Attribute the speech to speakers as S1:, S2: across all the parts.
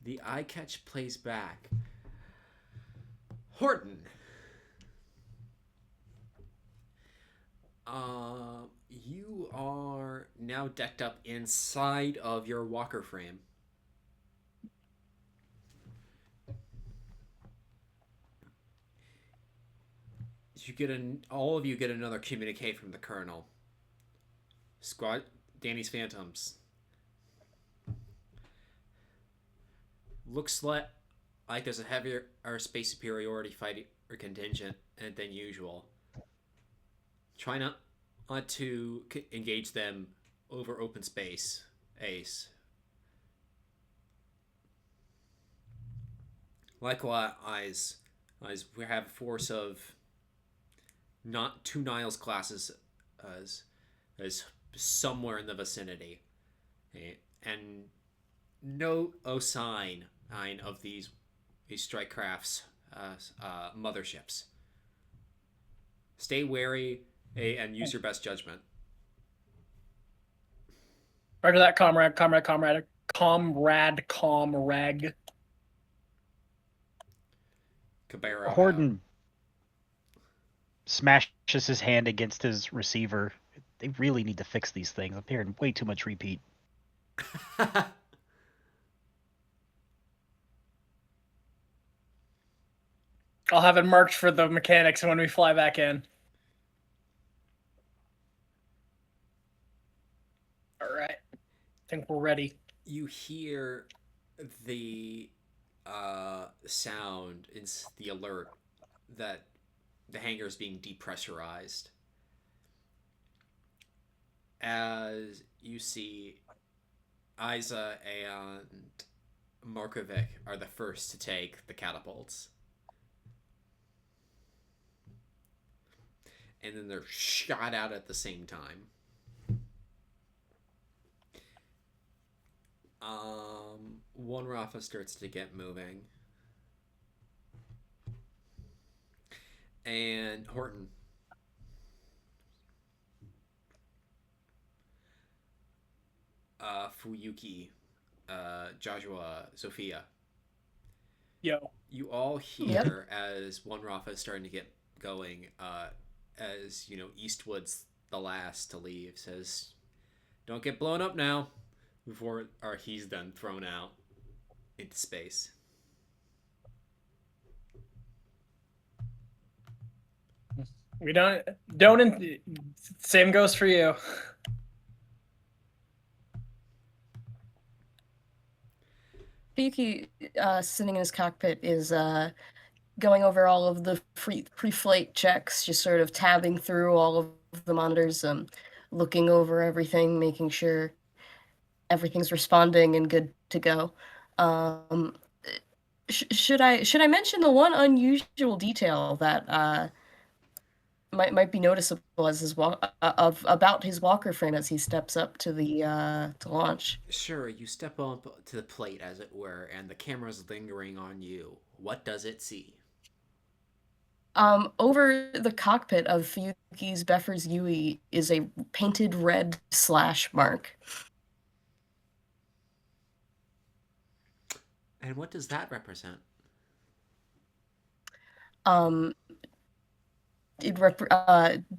S1: The eye catch plays back. Hordon. You are now decked up inside of your walker frame. All of you get another communique from the colonel. Squad, Danny's Phantoms. Looks like there's a heavier space superiority fighting or contingent than usual. Try not to engage them over open space. Ace. Likewise, we have a force of not 2 Niles classes as somewhere in the vicinity. And no sign of these strike crafts motherships. Stay wary and use your best judgment.
S2: Roger that, comrade.
S1: Cabero.
S3: Hordon smashes his hand against his receiver. They really need to fix these things. I'm hearing way too much repeat.
S2: I'll have it marked for the mechanics when we fly back in. All right. I think we're ready.
S1: You hear the sound, it's the alert that the hangar is being depressurized. As you see, Isa and Markovic are the first to take the catapults. And then they're shot out at the same time. One Rafa starts to get moving. And Horton. Fuyuki, Jozsua, Zoifiya.
S2: Yo.
S1: You all hear as one Rafa is starting to get going, as, Eastwood's the last to leave, says, "Don't get blown up now," before he's then thrown out into space.
S2: We don't. Same goes for you.
S4: Fuyuki, sitting in his cockpit, is going over all of the pre-flight checks, just sort of tabbing through all of the monitors, looking over everything, making sure everything's responding and good to go. Should I mention the one unusual detail that might be noticeable as about his walker frame as he steps up to the to launch?
S1: Sure, you step up to the plate, as it were, and the camera's lingering on you. What does it see?
S4: Over the cockpit of Fuyuki's Beffer's Yui is a painted red slash mark.
S1: And what does that represent?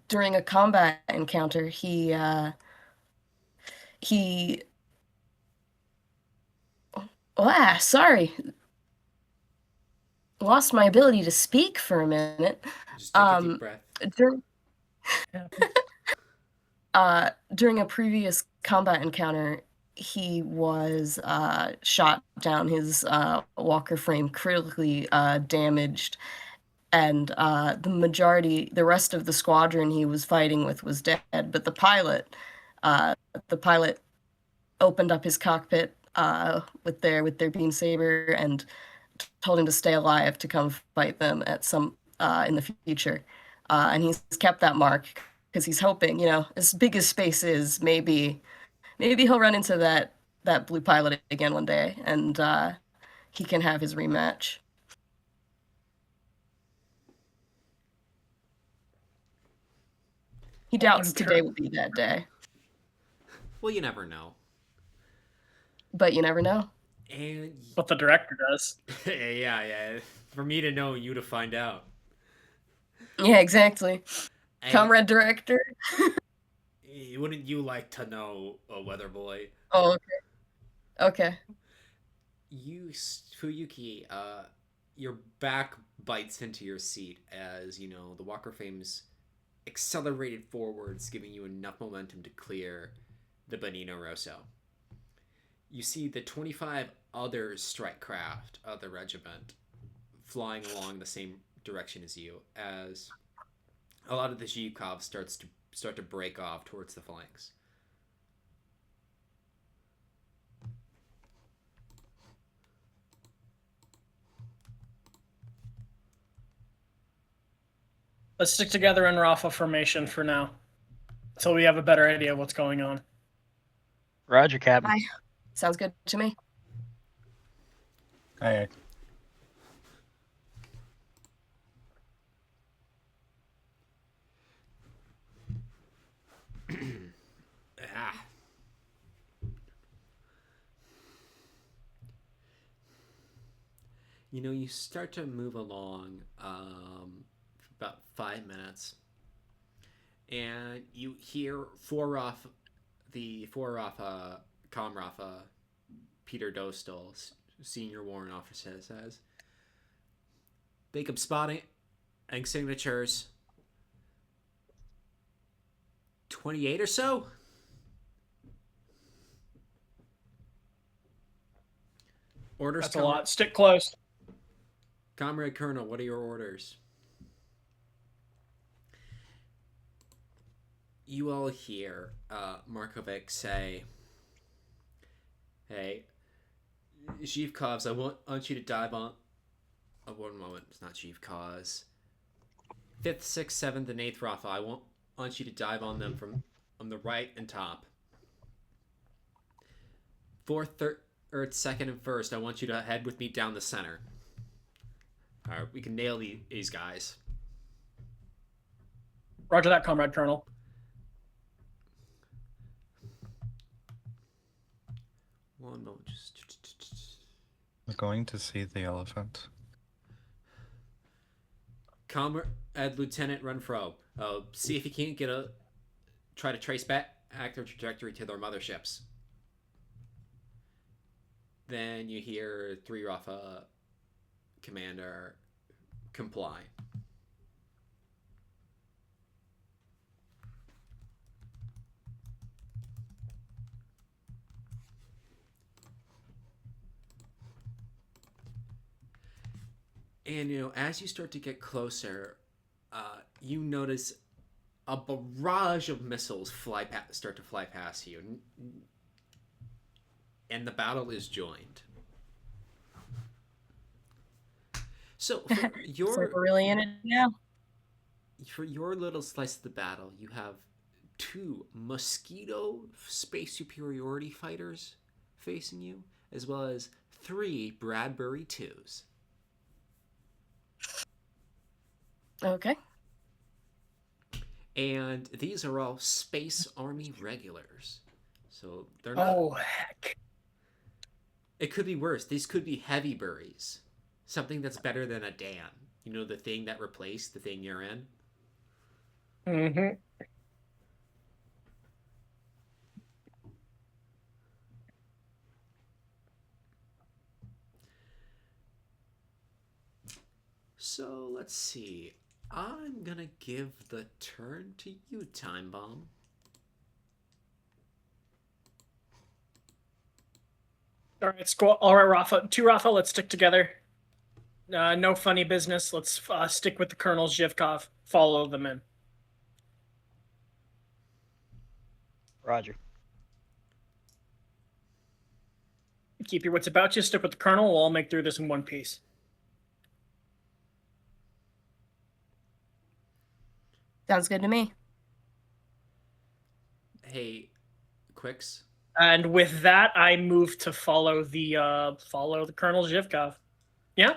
S4: During a combat encounter, he sorry, lost my ability to speak for a minute.
S1: Just take a deep breath.
S4: During a previous combat encounter, he was shot down, his walker frame critically damaged, and the rest of the squadron he was fighting with was dead, but the pilot opened up his cockpit with their beam saber and told him to stay alive to come fight them at some in the future, and he's kept that mark because he's hoping, as big as space is, maybe he'll run into that blue pilot again one day, and he can have his rematch. He doubts today will be that day.
S1: Well, you never know.
S4: But you never know.
S1: And
S2: What the director does.
S1: yeah. For me to know, you to find out.
S4: Yeah, exactly.
S1: And
S4: Comrade director.
S1: wouldn't you like to know, Weather Boy?
S4: Oh, okay. Okay.
S1: You, Fuyuki, your back bites into your seat as, the Walker Fame's accelerated forwards, giving you enough momentum to clear the Benino Rosso. You see the 25 other strike craft of the regiment flying along the same direction as you, as a lot of the Zhivkov start to break off towards the flanks.
S2: Let's stick together in Rafa formation for now, until we have a better idea of what's going on.
S3: Roger, Captain.
S4: Hi. Sounds good to me.
S5: Aye.
S1: Ah. You start to move along for about 5 minutes, and you hear the Com Rafa, Peter Dostal, senior warrant officer, says, "Backup spotting and signatures. 28 or so?" Orders.
S2: That's a lot. Stick close.
S1: Comrade Colonel, what are your orders? You all hear Markovic say, "Hey, Zhivkovs, I want you to dive on..." Oh, one moment, it's not Zhivkovs. 5th, 6th, 7th, and 8th Rafa, I want you to dive on them from on the right and top. 4th, 3rd, 2nd, and 1st, I want you to head with me down the center. Alright, we can nail these guys.
S2: Roger that, Comrade Colonel.
S1: One moment,
S5: We're going to see the elephant.
S1: Comrade Lieutenant Renfro, see if you can't try to trace back their trajectory to their motherships. Then you hear 3 Rafa Commander comply. And as you start to get closer, you notice a barrage of missiles start to fly past you, and the battle is joined. So for
S4: So we're really in it now.
S1: For your little slice of the battle, you have 2 Mosquito space superiority fighters facing you, as well as 3 Bradbury 2s.
S4: Okay.
S1: And these are all Space Army regulars. So they're not...
S2: Oh, heck.
S1: It could be worse. These could be heavy buries. Something that's better than a Dan. The thing that replaced the thing you're in?
S2: Mm-hmm.
S1: So, let's see. I'm gonna give the turn to you, Timebomb.
S2: All right, squad. All right, Rafa. 2 Rafa, let's stick together. No funny business. Let's stick with the Colonels, Zhivkov. Follow them in.
S3: Roger.
S2: Keep your wits about you. Stick with the Colonel. We'll all make through this in one piece.
S4: Sounds good to me.
S1: Hey, Quix.
S2: And with that, I move to follow the Colonel Zhivkov. Yeah.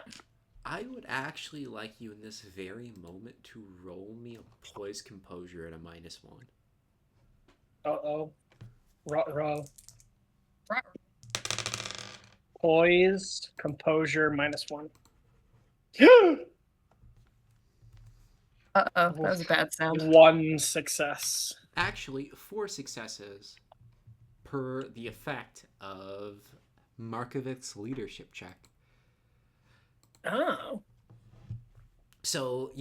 S1: I would actually like you in this very moment to roll me a poise composure at a -1.
S2: Uh-oh. Ruh-roh. Poise, composure, -1.
S4: Uh-oh, that was a bad sound.
S2: 1 success.
S1: Actually, 4 successes per the effect of Markovic's leadership check.
S2: Oh.
S1: So,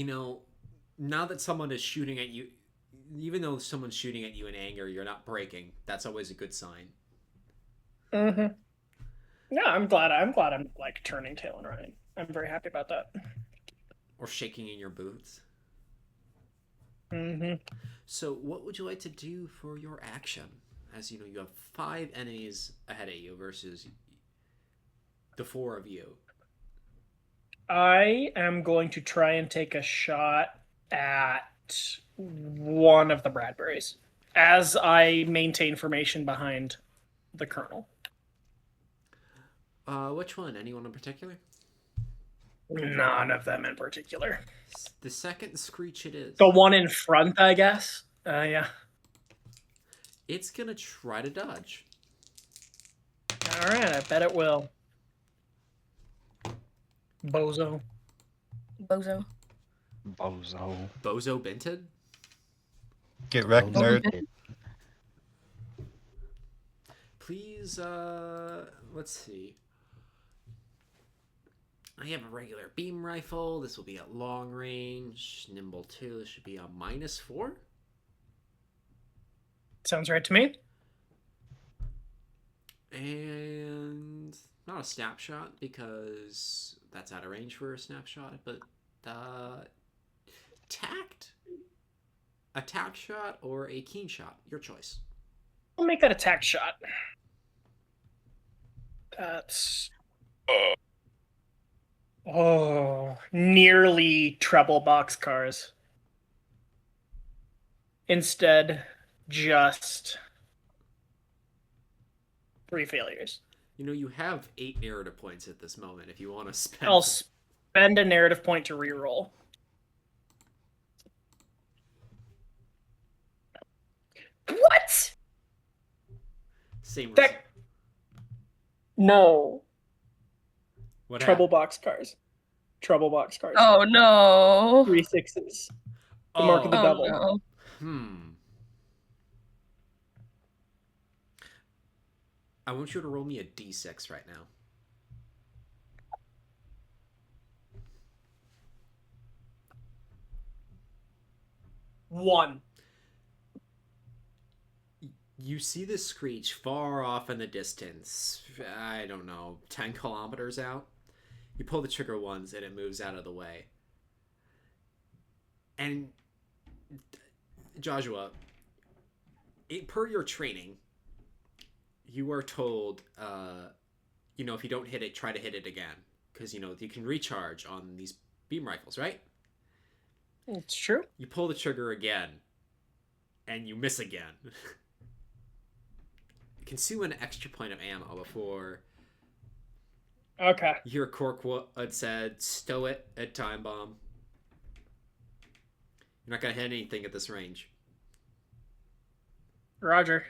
S1: now that someone is shooting at you, even though someone's shooting at you in anger, you're not breaking. That's always a good sign.
S2: Mm-hmm. Yeah, I'm glad I'm like turning tail and running. I'm very happy about that.
S1: Or shaking in your boots.
S2: Mm-hmm.
S1: So, what would you like to do for your action? As you have 5 enemies ahead of you versus the 4 of you.
S2: I am going to try and take a shot at one of the Bradburys as I maintain formation behind the Colonel.
S1: Which one? Anyone in particular?
S2: None of them in particular.
S1: The second screech it is.
S2: The one in front, I guess. Yeah.
S1: It's gonna try to dodge.
S2: All right, I bet it will. Bozo.
S4: Bozo.
S1: Bozo Bented?
S5: Get wrecked, nerd.
S1: Please, let's see. I have a regular beam rifle. This will be at long range. Nimble 2. This should be a -4.
S2: Sounds right to me.
S1: And not a snapshot because that's out of range for a snapshot, but tact? A tact shot or a keen shot? Your choice.
S2: I'll make that a tack shot. That's... Oh, nearly treble boxcars. Instead, just 3 failures.
S1: You have 8 narrative points at this moment if you want to spend.
S2: I'll spend a narrative point to reroll. What?
S1: Same result.
S2: That... No.
S1: What
S2: Treble
S1: happened?
S2: boxcars. Treble boxcars.
S4: Oh no.
S2: 3 6s. The mark of the
S4: Oh
S2: devil.
S4: no.
S1: I want you to roll me a d6 right now.
S2: One.
S1: You see the screech far off in the distance. I don't know, 10 kilometers out. You pull the trigger once and it moves out of the way. And Jozsua, per your training, you are told, if you don't hit it, try to hit it again. Because, you can recharge on these beam rifles, right?
S2: It's true.
S1: You pull the trigger again, and you miss again. Consume an extra point of ammo before
S2: Okay.
S1: you hear a core quote that said, "Stow it at Timebomb." You're not going to hit anything at this range.
S2: Roger.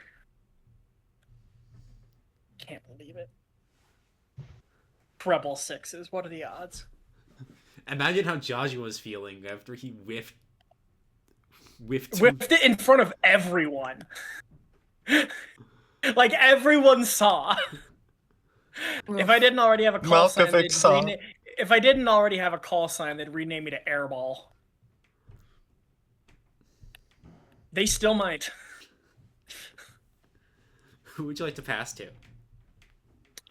S2: Can't believe it. Treble 6s. What are the odds?
S1: Imagine how Jozsua was feeling after he whiffed
S2: Whipped it in front of everyone. Like everyone saw. If I didn't already have a call sign, if I didn't already have a call sign, they'd rename me to Airball. They still might.
S1: Who would you like to pass to?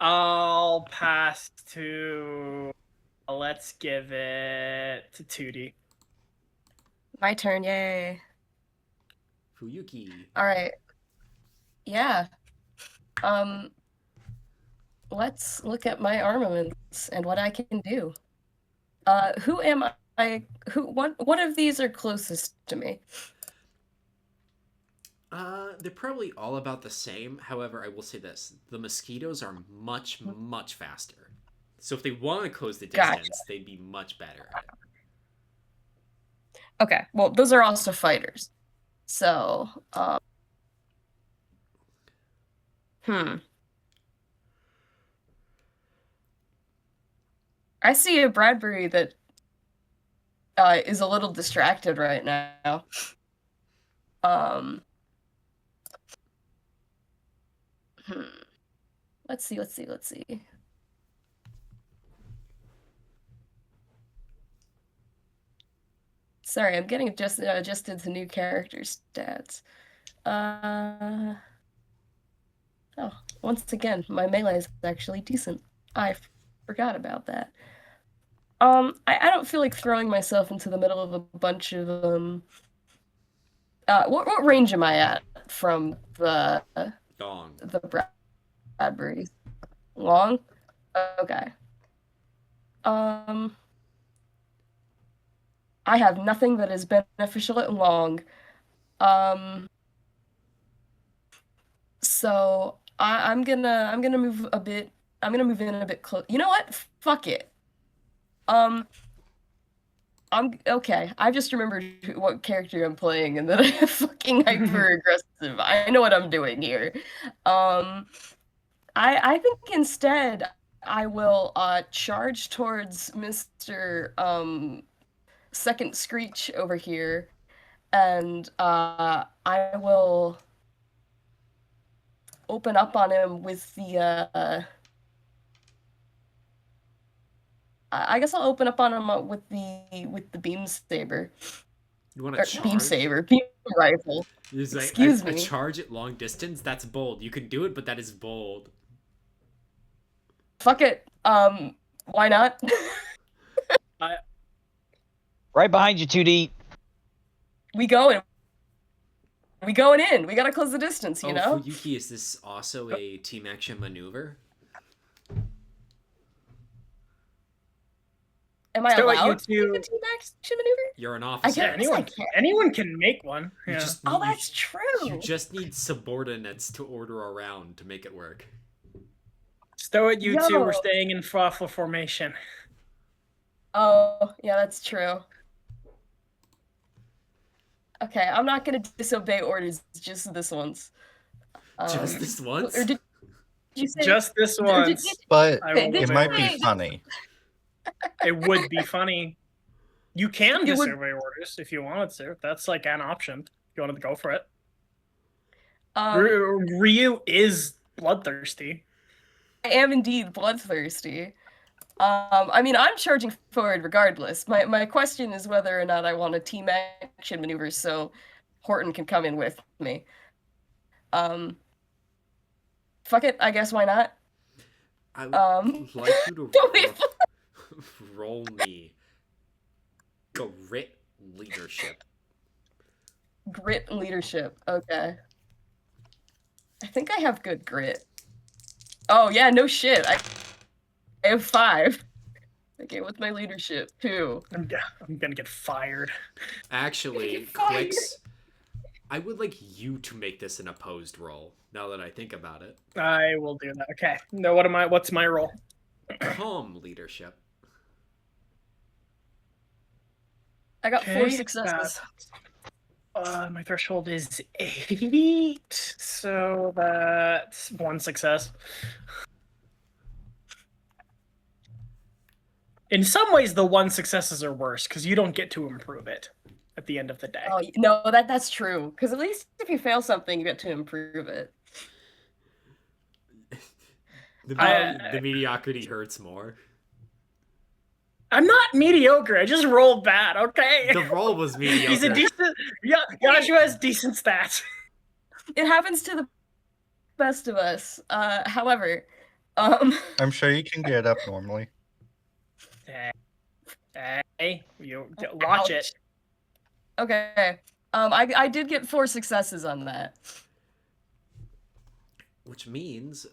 S2: I'll pass to... Let's give it to Tootie.
S4: My turn, yay.
S1: Fuyuki.
S4: Alright. Yeah. Let's look at my armaments and what I can do. Who am I? What of these are closest to me?
S1: They're probably all about the same. However, I will say this. The mosquitoes are much, much faster. So if they want to close the distance, they'd be much better at it.
S4: Okay, well, those are also fighters. So, I see a Bradbury that is a little distracted right now. Let's see. Sorry, I'm getting adjusted to new character stats. Oh, once again, my melee is actually decent. I forgot about that. I don't feel like throwing myself into the middle of a bunch of what range am I at from the
S1: Dong.
S4: the Bradbury's? Long? Okay. I have nothing that is beneficial at long. So I'm gonna move a bit. I'm gonna move in a bit close. You know what? Fuck it. I'm okay. I just remembered what character I'm playing, and then I'm fucking hyper aggressive. I know what I'm doing here. I think instead I will charge towards Mr. Second Screech over here, and I will open up on him with the I guess I'll open up on him with the beam saber.
S1: You want to charge?
S4: Beam saber, beam rifle. Excuse me.
S1: A charge at long distance? That's bold. You can do it, but that is bold.
S4: Fuck it. Why not?
S3: Right behind you, 2D.
S4: We going in. We gotta close the distance, you know?
S1: Fuyuki, is this also a team action maneuver?
S2: Am I allowed
S4: to make a team action maneuver?
S1: You're an officer.
S2: Anyone can make one. Yeah.
S4: That's true.
S1: You just need subordinates to order around to make it work.
S2: Stow it, you two. We're staying in Rafa formation.
S4: Oh, yeah, that's true. Okay, I'm not gonna disobey orders just this once.
S1: Just this once?
S4: Or did you say
S2: just this once?
S5: But it might be funny.
S2: It would be funny. You can disobey orders if you wanted to. That's like an option. If you wanted to go for it. Ryu is bloodthirsty.
S4: I am indeed bloodthirsty. I mean, I'm charging forward regardless. My question is whether or not I want a team action maneuver so Hordon can come in with me. Fuck it, I guess why not?
S1: I would like you to roll me grit leadership.
S4: Grit leadership, okay. I think I have good grit. Oh yeah, no shit. I have 5. Okay, with my leadership too.
S2: I'm gonna get fired.
S1: Actually, Quix, I would like you to make this an opposed roll. Now that I think about it,
S2: I will do that. Okay. No, what's my role?
S1: Calm leadership.
S4: I got 4 successes.
S2: My threshold is 8, so that's 1 success. In some ways, the 1 successes are worse because you don't get to improve it at the end of the day.
S4: Oh no, that's true. Because at least if you fail something, you get to improve it.
S1: The mediocrity hurts more.
S2: I'm not mediocre. I just rolled bad. Okay.
S1: The roll was mediocre.
S2: He's a decent. Yeah, Jozsua has decent stats.
S4: It happens to the best of us. However,
S5: I'm sure you can get up normally.
S2: Hey, you watch it.
S4: Okay. I did get 4 successes on that.
S1: Which means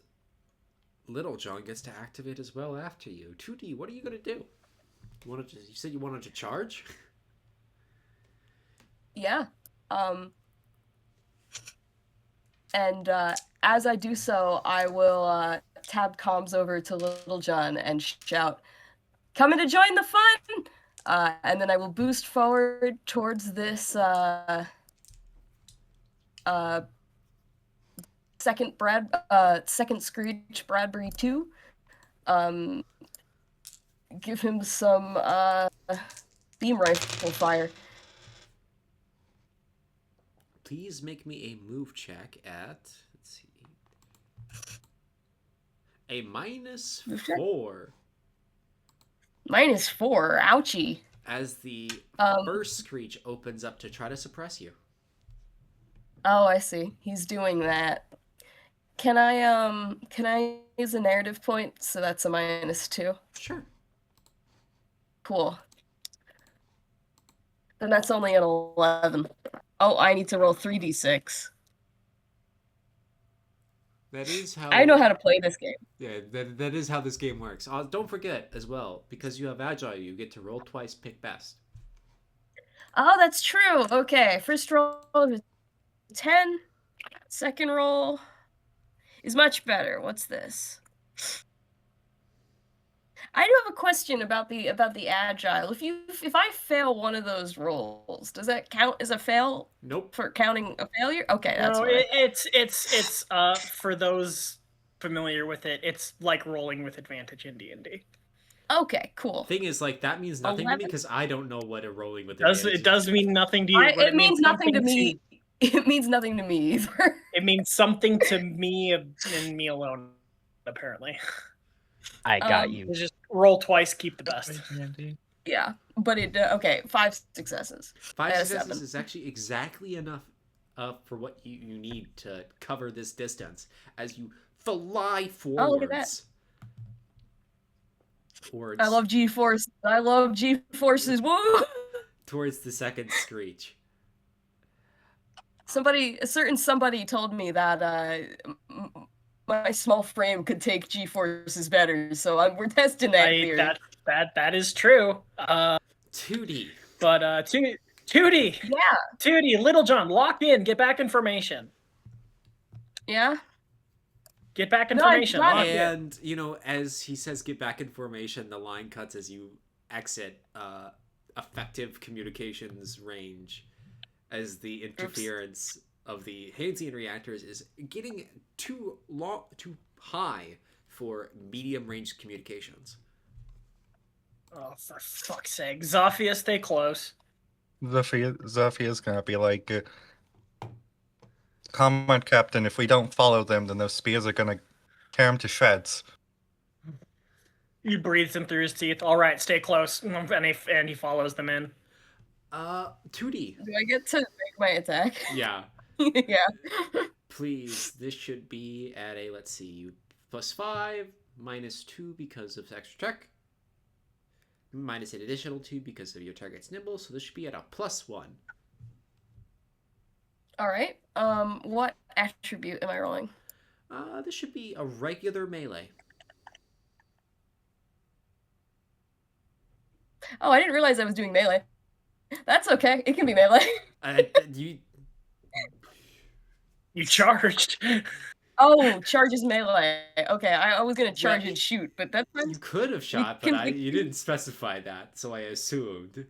S1: Little John gets to activate as well after you. 2D, what are you gonna do? You said you wanted to charge?
S4: Yeah. And as I do so, I will tab comms over to Little John and shout, "Coming to join the fun!" And then I will boost forward towards this second Screech Bradbury 2. give him some beam rifle fire.
S1: Please make me a move check at, let's see, a minus
S4: Move check?
S1: 4.
S4: -4. Ouchie.
S1: As the first screech opens up to try to suppress you.
S4: Oh, I see. He's doing that. Can I use a narrative point? So that's a -2.
S1: Sure.
S4: Cool. Then that's only an 11. Oh, I need to roll 3d6.
S1: That is how
S4: I know how to play this game.
S1: Yeah, that is how this game works. Don't forget as well, because you have agile, you get to roll twice, pick best.
S4: Oh, that's true. Okay, first roll is 10. Second roll is much better. What's this? I do have a question about the agile. If I fail one of those rolls, does that count as a fail?
S1: Nope.
S4: For counting a failure? Okay, that's
S2: No,
S4: fine.
S2: it's for those familiar with it, it's like rolling with advantage in D&D.
S4: Okay, cool.
S1: Thing is, like, that means nothing to
S4: 11?
S1: me because I don't know what a rolling with
S2: It does mean nothing to you. but
S4: It means nothing to me. It means nothing to me either.
S2: It means something to me and me alone, apparently.
S3: I got you.
S2: You just roll twice, keep the best.
S4: Yeah, but it okay. 5 successes.
S1: 5
S4: Out of
S1: successes
S4: 7.
S1: is actually exactly enough for what you need to cover this distance as you fly forwards.
S4: Oh, look at that.
S1: Towards,
S4: I love G-force. I love G-forces. Woo!
S1: towards the second screech.
S4: A certain somebody told me that my small frame could take G-forces better, so we're testing that theory.
S2: That is true.
S1: 2D.
S2: But Tootie,
S4: Yeah.
S2: Tootie, Little John, lock in. Get back information.
S4: Yeah.
S2: Get back
S4: No, I
S2: information.
S4: got
S2: Lock
S4: it.
S2: in.
S1: And, you know, as he says get back in formation, the line cuts as you exit effective communications range as the interference of the Hanesian reactors is getting too high for medium range communications.
S2: Oh, for fuck's sake. Zoifiya, stay close.
S5: Zoifiya's gonna be like, Command Captain, if we don't follow them, then those spears are gonna tear him to shreds.
S2: He breathes in through his teeth. All right, stay close. And he follows them in.
S1: 2D.
S4: Do I get to make my attack?
S1: Yeah.
S4: Yeah.
S1: Please, this should be at a, let's see, +5, -2 because of extra check, minus an additional 2 because of your target's nimble, so this should be at a +1.
S4: All right. What attribute am I rolling?
S1: This should be a regular melee.
S4: Oh, I didn't realize I was doing melee. That's okay. It can be melee.
S2: You charged.
S4: Oh, charges melee. Okay, I was gonna charge
S1: Well,
S4: and shoot, but that's fine.
S1: You could have shot, but you didn't specify that, so I assumed.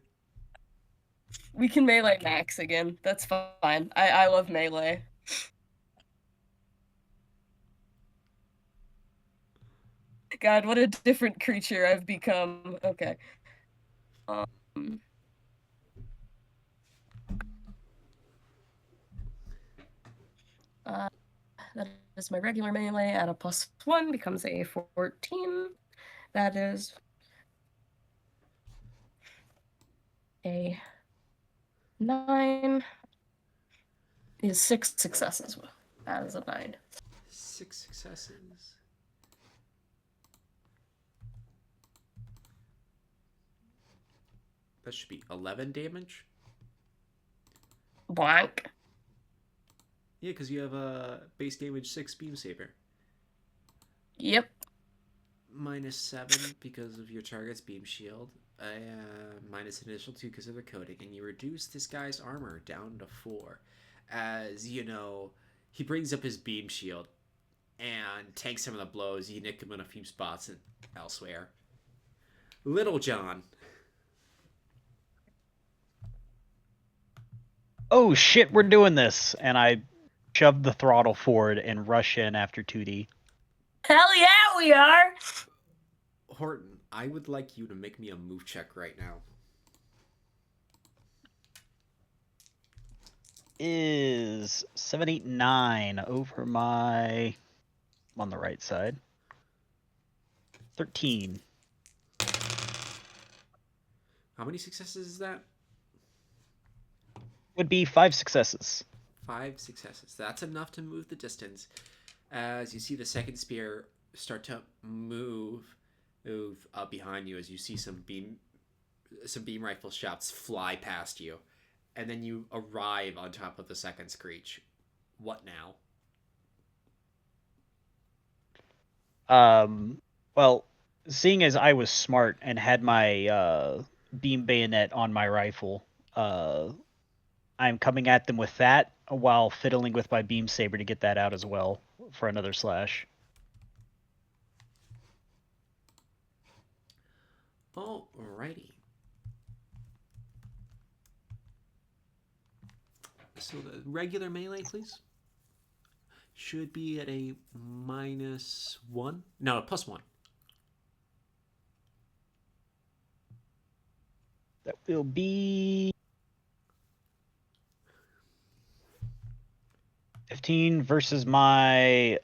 S4: We can melee max again. That's fine. I love melee. God, what a different creature I've become. Okay. That is my regular melee at a +1 becomes a 14. That is a 9 is 6 successes. That is a 9.
S1: 6 successes. That should be 11 damage.
S4: Blank.
S1: Yeah, because you have a base damage 6 beam saber.
S4: Yep.
S1: -7 because of your target's beam shield. Minus an additional 2 because of their coating, and you reduce this guy's armor down to 4. As you know, he brings up his beam shield and takes some of the blows. You nick him in a few spots and elsewhere. Little John.
S3: Oh shit, we're doing this! And I shove the throttle forward and rush in after 2D.
S4: Hell yeah, we are!
S1: Hordon, I would like you to make me a move check right now.
S3: Is 789 over my... I'm on the right side. 13.
S1: How many successes is that?
S3: Would be 5 successes.
S1: 5 successes. That's enough to move the distance. As you see the second spear start to move up behind you, as you see some beam rifle shots fly past you, and then you arrive on top of the second screech. What now?
S3: Well, seeing as I was smart and had my beam bayonet on my rifle, I'm coming at them with that while fiddling with my beam saber to get that out as well for another slash.
S1: Alrighty. So the regular melee, please. Should be at a -1. No, a +1.
S3: That will be 15 versus my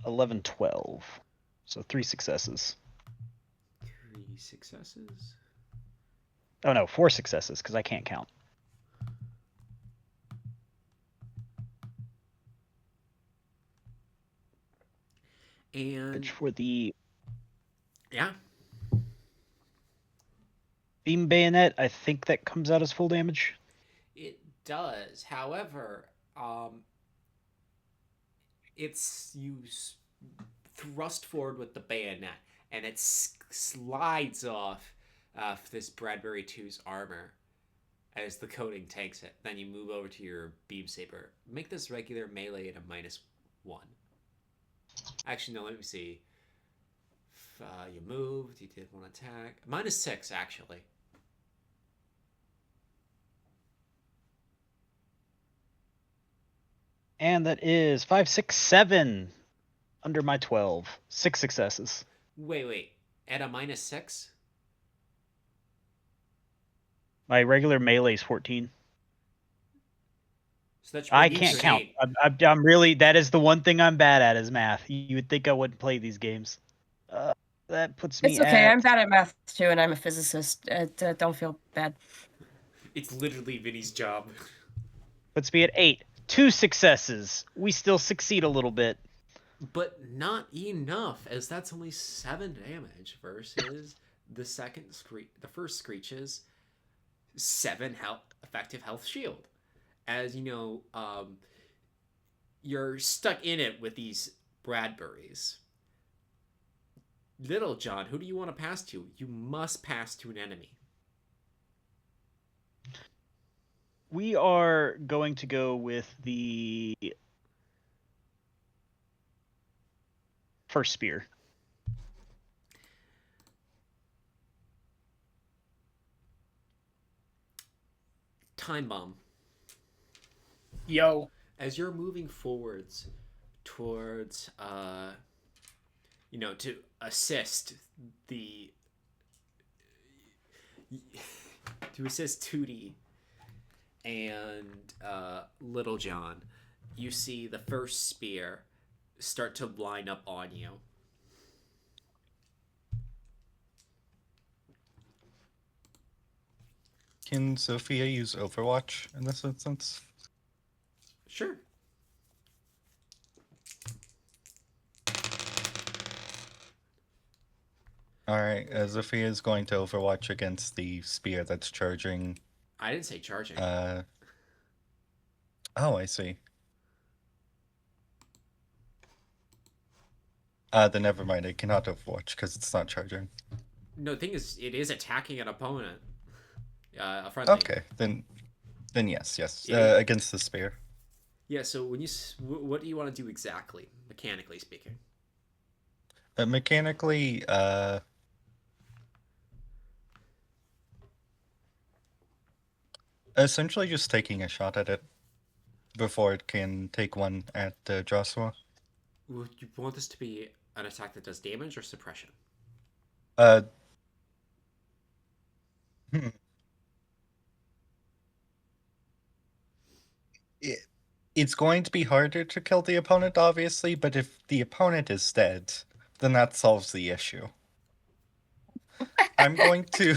S3: 11, 12. So 3 successes.
S1: 3 successes.
S3: Oh no, 4 successes because I can't count.
S1: And
S3: Which for the
S1: yeah,
S3: beam bayonet, I think that comes out as full damage.
S1: it does. However, it's thrust forward with the bayonet, and it slides off this Bradbury 2's armor as the coating takes it. Then you move over to your beam saber. Make this regular melee at a -1. Actually, no, let me see. You moved, you did 1 attack. -6, actually.
S3: And that is 5, 6, 7 under my 12. 6 successes.
S1: Wait. At a -6?
S3: My regular melee is 14.
S1: So that's
S3: I can't count. I'm really, that is the one thing I'm bad at is math. You would think I wouldn't play these games. That puts me
S4: It's okay.
S3: at...
S4: I'm bad at math too, and I'm a physicist. Don't feel bad.
S1: It's literally Vinny's job.
S3: Puts me at 8. 2 successes. We still succeed a little bit.
S1: But not enough, as that's only 7 damage versus the first Screech's 7 effective health shield. As you know, you're stuck in it with these Bradburys. Little John, who do you want to pass to? You must pass to an enemy.
S3: We are going to go with the first spear.
S1: Timebomb.
S2: Yo.
S1: As you're moving forwards towards, to assist Tootie and Little John, you see the first spear start to line up on you.
S5: Can Zoifiya use Overwatch in this instance?
S1: Sure.
S5: Alright, Zoifiya is going to Overwatch against the spear that's charging.
S1: I didn't say charging.
S5: Oh, I see. Then never mind, it cannot Overwatch because it's not charging.
S1: No, the thing is, it is attacking an opponent. A friendly.
S5: Okay, then yes.
S1: Yeah.
S5: Against the spear.
S1: Yeah, so what do you want to do exactly, mechanically speaking?
S5: Mechanically, essentially just taking a shot at it before it can take one at Jozsua.
S1: Would you want this to be an attack that does damage or suppression?
S5: it's going to be harder to kill the opponent, obviously, but if the opponent is dead, then that solves the issue. I'm going to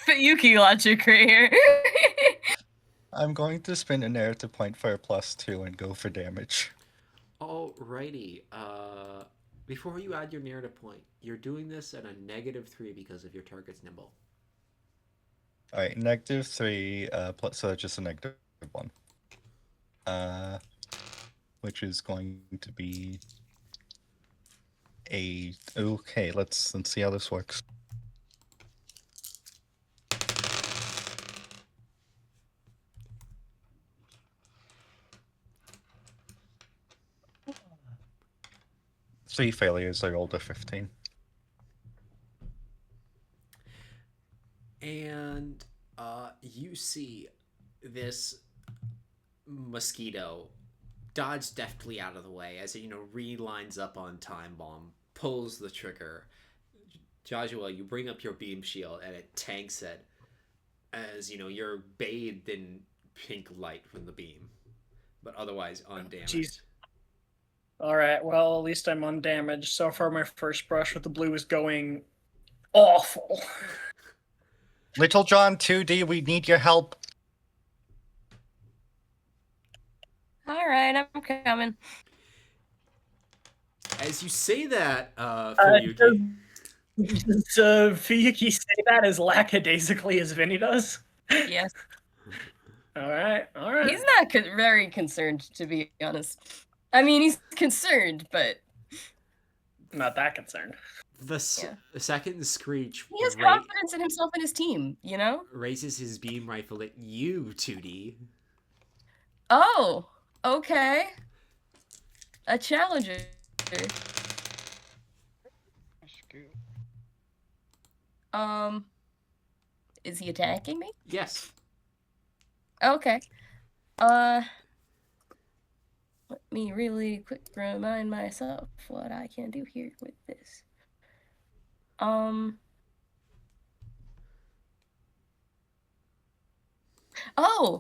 S4: Fuyuki logic right here.
S5: I'm going to spend a narrative point for a +2 and go for damage.
S1: Alrighty. Before you add your narrative point, you're doing this at a -3 because of your target's nimble.
S5: Alright, -3, plus, so just a -1. Which is going to be a... Okay, let's see how this works. Three failures, I rolled a 15.
S1: And you see this mosquito dodge deftly out of the way as it, relines up on Timebomb, pulls the trigger. Jozsua, you bring up your beam shield and it tanks it as, you're bathed in pink light from the beam, but otherwise undamaged.
S2: Jeez. All right, well, at least I'm undamaged. So far, my first brush with the blue is going awful.
S5: Little John 2D, we need your help.
S4: All right, I'm coming.
S1: As you say that, Fuyuki...
S2: Does Fuyuki say that as lackadaisically as Vinny does?
S4: Yes.
S2: All right.
S4: He's not very concerned, to be honest. I mean, he's concerned, but...
S2: Not that concerned.
S1: The second Screech...
S4: He has confidence in himself and his team,
S1: raises his beam rifle at you, 2D.
S4: Oh, okay. A challenger. Is he attacking me?
S1: Yes.
S4: Okay. Let me really quick remind myself what I can do here with this. Oh,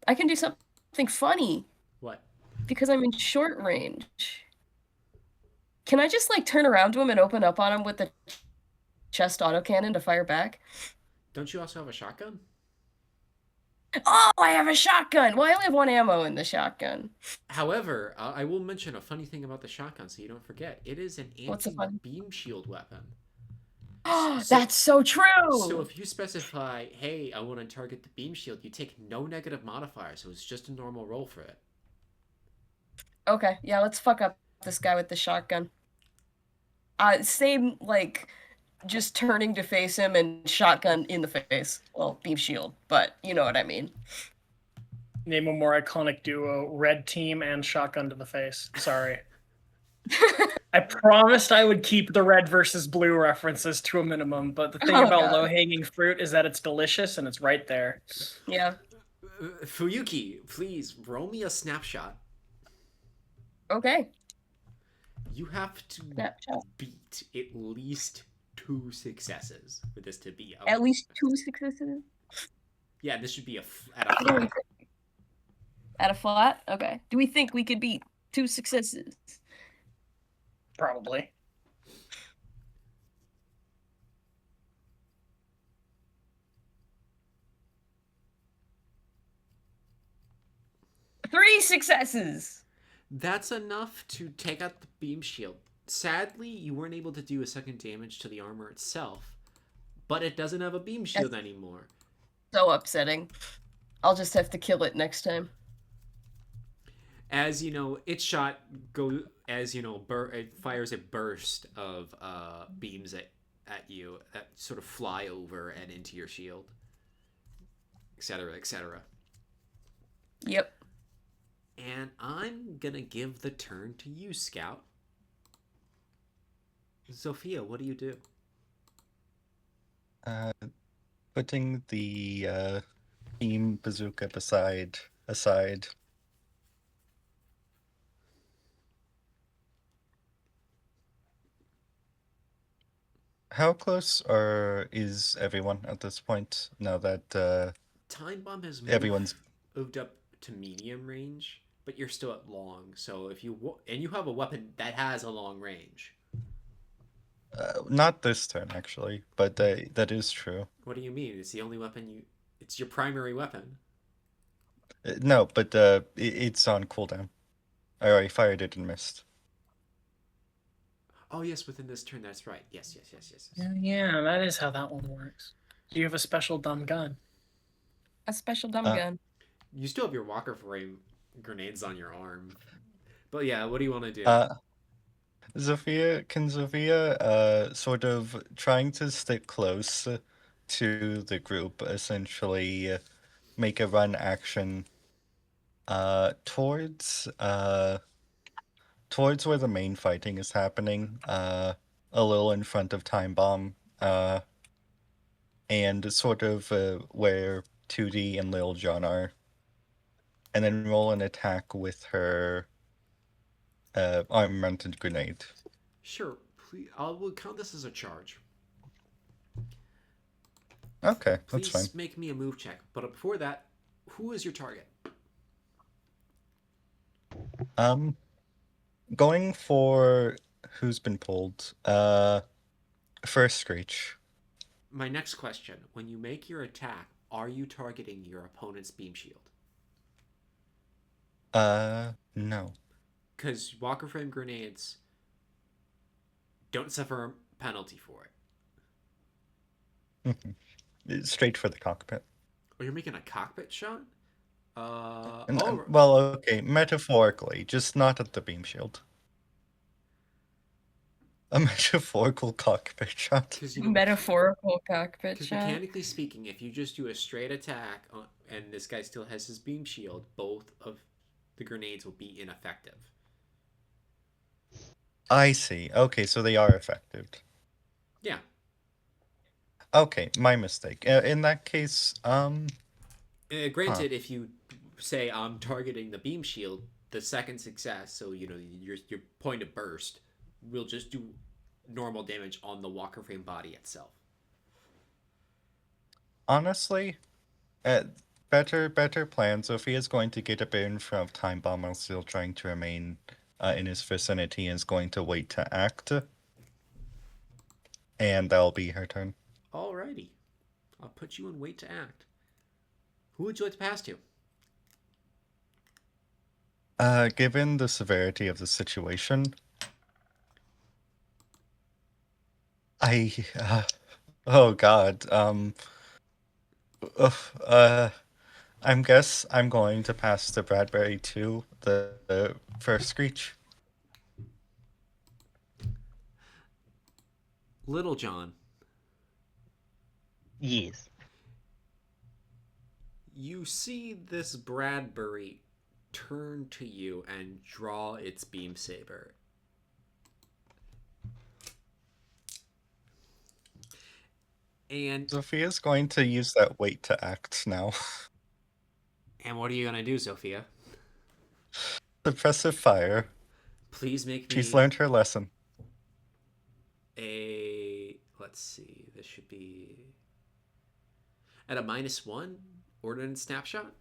S4: I can do something funny.
S1: What?
S4: Because I'm in short range. Can I just turn around to him and open up on him with the chest autocannon to fire back?
S1: Don't you also have a shotgun?
S4: Oh, I have a shotgun! Well, I only have 1 ammo in the shotgun.
S1: However, I will mention a funny thing about the shotgun so you don't forget. It is an anti-beam shield weapon.
S4: That's so true!
S1: So if you specify, hey, I want to target the beam shield, you take no negative modifier, so it's just a normal roll for it.
S4: Okay, yeah, let's fuck up this guy with the shotgun. Same, just turning to face him and shotgun in the face. Well, beam shield, but you know what I mean.
S2: Name a more iconic duo, red team and shotgun to the face. Sorry. I promised I would keep the red versus blue references to a minimum, but the thing about low-hanging fruit is that it's delicious and it's right there.
S4: Yeah.
S1: Fuyuki, please roll me a snapshot.
S4: Okay.
S1: You have to beat at least 2 successes for this to be
S4: at least 2 successes.
S1: Yeah, this should be at a flat.
S4: At a flat? Okay. Do we think we could beat 2 successes?
S2: Probably.
S4: Three successes.
S1: That's enough to take out the beam shield. Sadly, you weren't able to do a second damage to the armor itself, but it doesn't have a beam shield anymore.
S4: So upsetting. I'll just have to kill it next time.
S1: As its shot it fires a burst of beams at you that sort of fly over and into your shield, etc., etc.
S4: Yep.
S1: And I'm gonna give the turn to you, Scout. Zoifiya, what do you do?
S5: Putting the beam bazooka aside. How close is everyone at this point? Now that
S1: Timebomb has
S5: everyone's
S1: moved up to medium range, but you're still at long. So if you and you have a weapon that has a long range.
S5: Not this turn, actually, but that is true.
S1: What do you mean? It's the only weapon you. It's your primary weapon.
S5: No, but it's on cooldown. I already fired it and missed.
S1: Oh yes, within this turn. That's right. Yes.
S2: Yeah, that is how that one works. Do you have a special dumb gun?
S4: A special dumb
S5: Uh,
S4: gun.
S1: You still have your walker frame grenades on your arm. But yeah, what do you want to do?
S5: Can Zoifiya sort of trying to stick close to the group, essentially make a run action towards towards where the main fighting is happening, a little in front of Timebomb, and sort of where 2D and Lil Jon are, and then roll an attack with her arm-mounted grenade.
S1: Sure, please. We'll count this as a charge.
S5: Okay,
S1: Please
S5: that's fine.
S1: make me a move check. But before that, who is your target?
S5: Going for who's been pulled. First Screech.
S1: My next question: when you make your attack, are you targeting your opponent's beam shield?
S5: No.
S1: Because walker frame grenades don't suffer a penalty for it.
S5: It's straight for the cockpit.
S1: Oh, you're making a cockpit shot?
S5: Well, okay, metaphorically, just not at the beam shield. A metaphorical cockpit shot.
S4: Metaphorical cockpit
S1: Because
S4: shot.
S1: mechanically speaking, if you just do a straight attack and this guy still has his beam shield, both of the grenades will be ineffective.
S5: I see. Okay, so they are effective.
S1: Yeah.
S5: Okay, my mistake. In that case,
S1: Granted, if you say I'm targeting the beam shield, the second success, so your point of burst, will just do normal damage on the walker frame body itself.
S5: honestly, better plan. Zoifiya's going to get a bit in front of Timebomb while still trying to remain in his vicinity and is going to wait to act. And that'll be her turn.
S1: Alrighty. I'll put you in wait to act. Who would you like to pass to?
S5: Given the severity of the situation, oh god, I'm going to pass to Bradbury too, the first Screech.
S1: Little John.
S3: Yes.
S1: You see this Bradbury turn to you and draw its beam saber. And
S5: Zoifiya's going to use that wait to act now.
S1: And what are you gonna do, Zoifiya?
S5: Suppressive fire.
S1: Please make me.
S5: She's learned her lesson.
S1: Let's see. This should be at a -1 ordnance snapshot.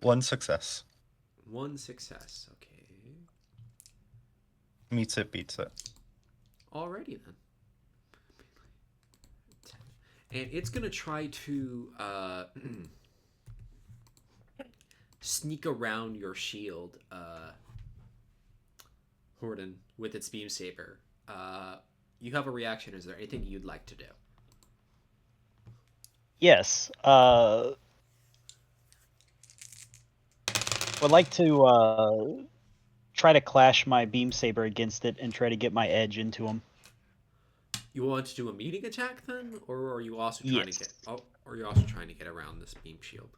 S5: One success.
S1: One success. Okay.
S5: Meets it, beats it.
S1: Alrighty then. And it's gonna try to sneak around your shield, Hordon, with its beam saber. You have a reaction. Is there anything you'd like to do?
S3: Yes. Would like to try to clash my beam saber against it and try to get my edge into him.
S1: You want to do a meeting attack then, or are you also trying to
S3: Yes.
S1: get? Oh, or are you also trying to get around this beam shield?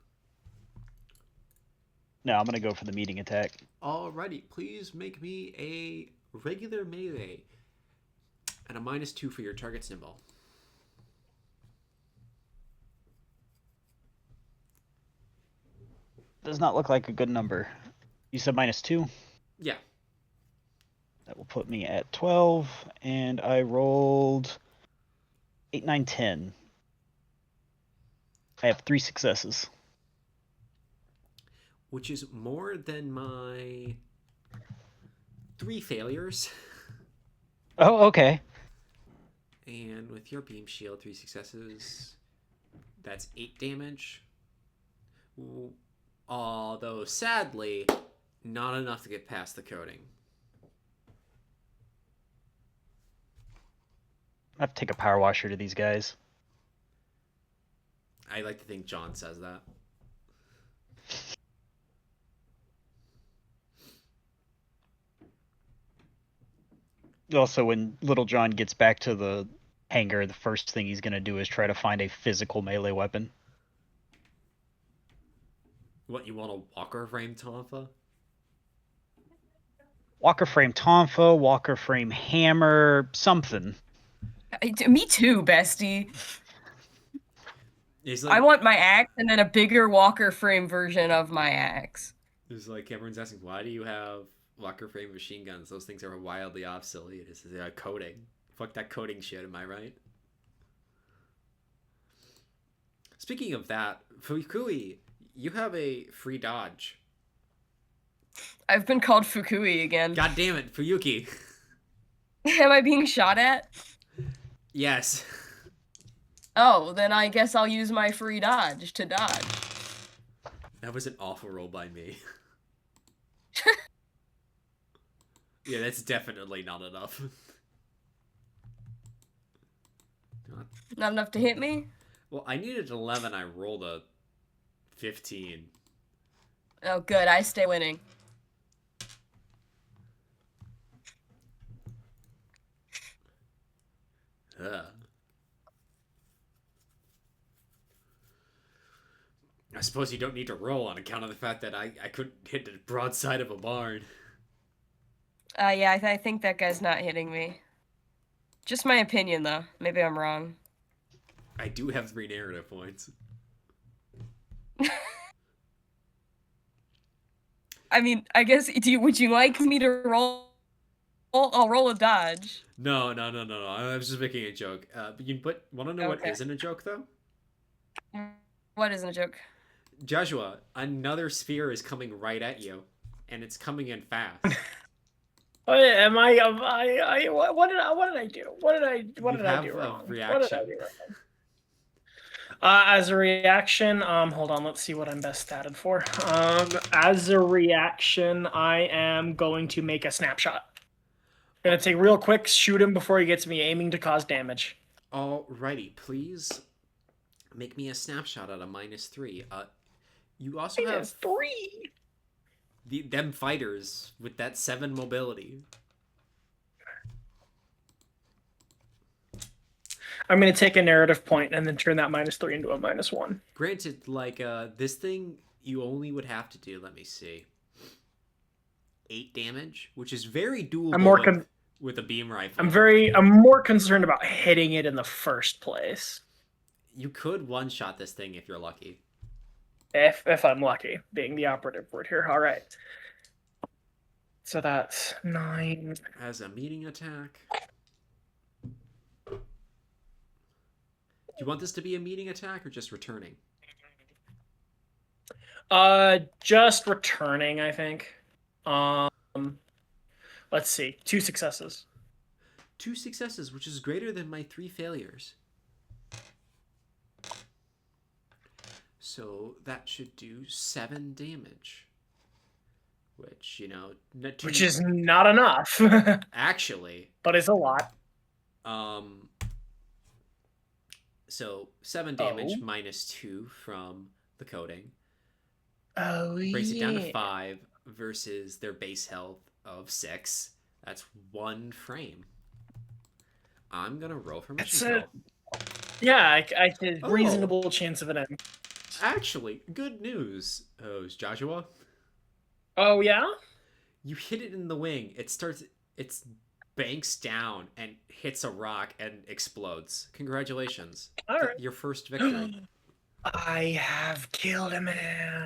S3: No, I'm gonna go for the meeting attack.
S1: Alrighty, please make me a regular melee and a -2 for your target symbol.
S3: Does not look like a good number. You said -2?
S1: Yeah.
S3: That will put me at 12, and I rolled 8, 9, 10. I have 3 successes.
S1: Which is more than my 3 failures.
S3: Oh, okay.
S1: And with your beam shield, 3 successes, that's 8 damage. Although, sadly, not enough to get past the coating.
S3: I have to take a power washer to these guys.
S1: I like to think John says that.
S3: Also, when Little John gets back to the hangar, the first thing he's going to do is try to find a physical melee weapon.
S1: What, you want a walker frame tonfa?
S3: Walker frame tonfa, walker frame hammer, something.
S4: Me too, bestie.
S1: He's
S4: I want my axe and then a bigger walker frame version of my axe.
S1: It's like everyone's asking, why do you have walker frame machine guns? Those things are wildly obsolete. It's coating. Fuck that coating shit, am I right? Speaking of that, Fuyuki, you have a free dodge.
S4: I've been called Fukui again.
S1: God damn it, Fuyuki.
S4: Am I being shot at?
S1: Yes.
S4: Oh, then I guess I'll use my free dodge to dodge.
S1: That was an awful roll by me. Yeah, that's definitely not enough.
S4: Not enough to hit me?
S1: Well, I needed 11. I rolled a 15.
S4: Oh, good. I stay winning.
S1: Ugh. I suppose you don't need to roll on account of the fact that I couldn't hit the broadside of a barn.
S4: Yeah, I think that guy's not hitting me. Just my opinion, though. Maybe I'm wrong.
S1: I do have 3 narrative points.
S4: I mean, I guess, would you like me to roll? I'll roll a dodge.
S1: No. I was just making a joke. But want to know what
S4: Okay.
S1: isn't a joke, though?
S4: What isn't a joke?
S1: Jozsua, another sphere is coming right at you, and it's coming in fast.
S2: What did I do? What did I do? What did I do wrong?
S1: Reaction.
S2: What did I do wrong? As a reaction, hold on, let's see what I'm best statted for. As a reaction, I am going to make a snapshot. Gonna take real quick, shoot him before he gets me, aiming to cause damage.
S1: Alrighty, please make me a snapshot at a -3. You also have
S2: -3.
S1: them fighters with that 7 mobility.
S2: I'm gonna take a narrative point and then turn that -3 into a -1.
S1: Granted, like this thing, you only would have to do. Let me see. 8 damage, which is very doable.
S2: I'm more
S1: with a beam rifle.
S2: I'm more concerned about hitting it in the first place.
S1: You could one-shot this thing if you're lucky.
S2: If I'm lucky, being the operative word here. All right. So that's 9.
S1: As a meeting attack. Do you want this to be a meeting attack or just returning?
S2: Just returning, I think. Let's see. 2 successes.
S1: 2 successes, which is greater than my 3 failures. So that should do 7 damage. Which,
S2: Which is not enough.
S1: actually.
S2: But it's a lot.
S1: So 7 damage -2 from the coating.
S2: Oh,
S1: Brings it down to 5 versus their base health of 6. That's 1 frame. I'm gonna roll for mission kill.
S2: Yeah, I did reasonable chance of an end.
S1: Actually, good news, Jozsua.
S2: Oh yeah?
S1: You hit it in the wing. It banks down and hits a rock and explodes. Congratulations.
S2: All right.
S1: Your first victory.
S2: I have killed a man.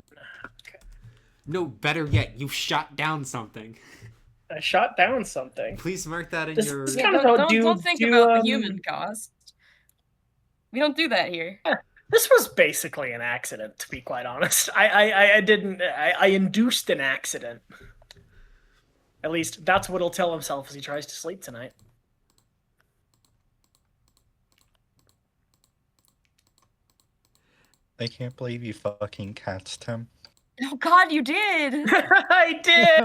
S1: No, better yet, you shot down something.
S2: I shot down something.
S1: Please mark that in
S2: This-
S1: your.
S2: this
S4: Yeah,
S2: kind of
S4: don't think about the human cost. We don't do that here.
S2: This was basically an accident, to be quite honest. I didn't. I induced an accident. At least that's what he'll tell himself as he tries to sleep tonight.
S5: I can't believe you fucking catched him.
S4: Oh God, you did.
S2: I did.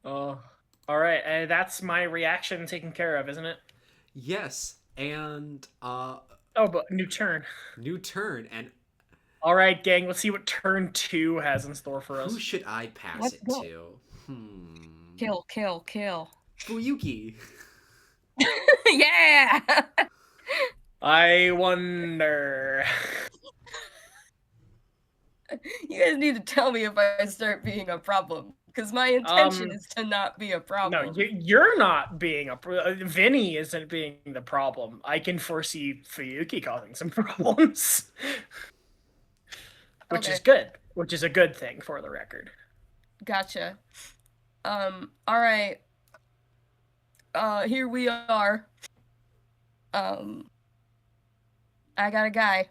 S2: Oh, all right. That's my reaction taken care of, isn't it?
S1: Yes, and
S2: Oh, but new turn.
S1: new turn, and
S2: All right, gang. Let's see what turn 2 has in store for us.
S1: who should I pass
S4: Let's
S1: it
S4: go.
S1: to?
S4: Kill.
S1: Fuyuki.
S4: Yeah.
S2: I wonder.
S4: You guys need to tell me if I start being a problem, because my intention is to not be a problem.
S2: No, you're not being Vinny isn't being the problem. I can foresee Fuyuki causing some problems, which is
S4: Okay.
S2: good. Which is a good thing for the record.
S4: Gotcha. All right. Here we are. I got a guy.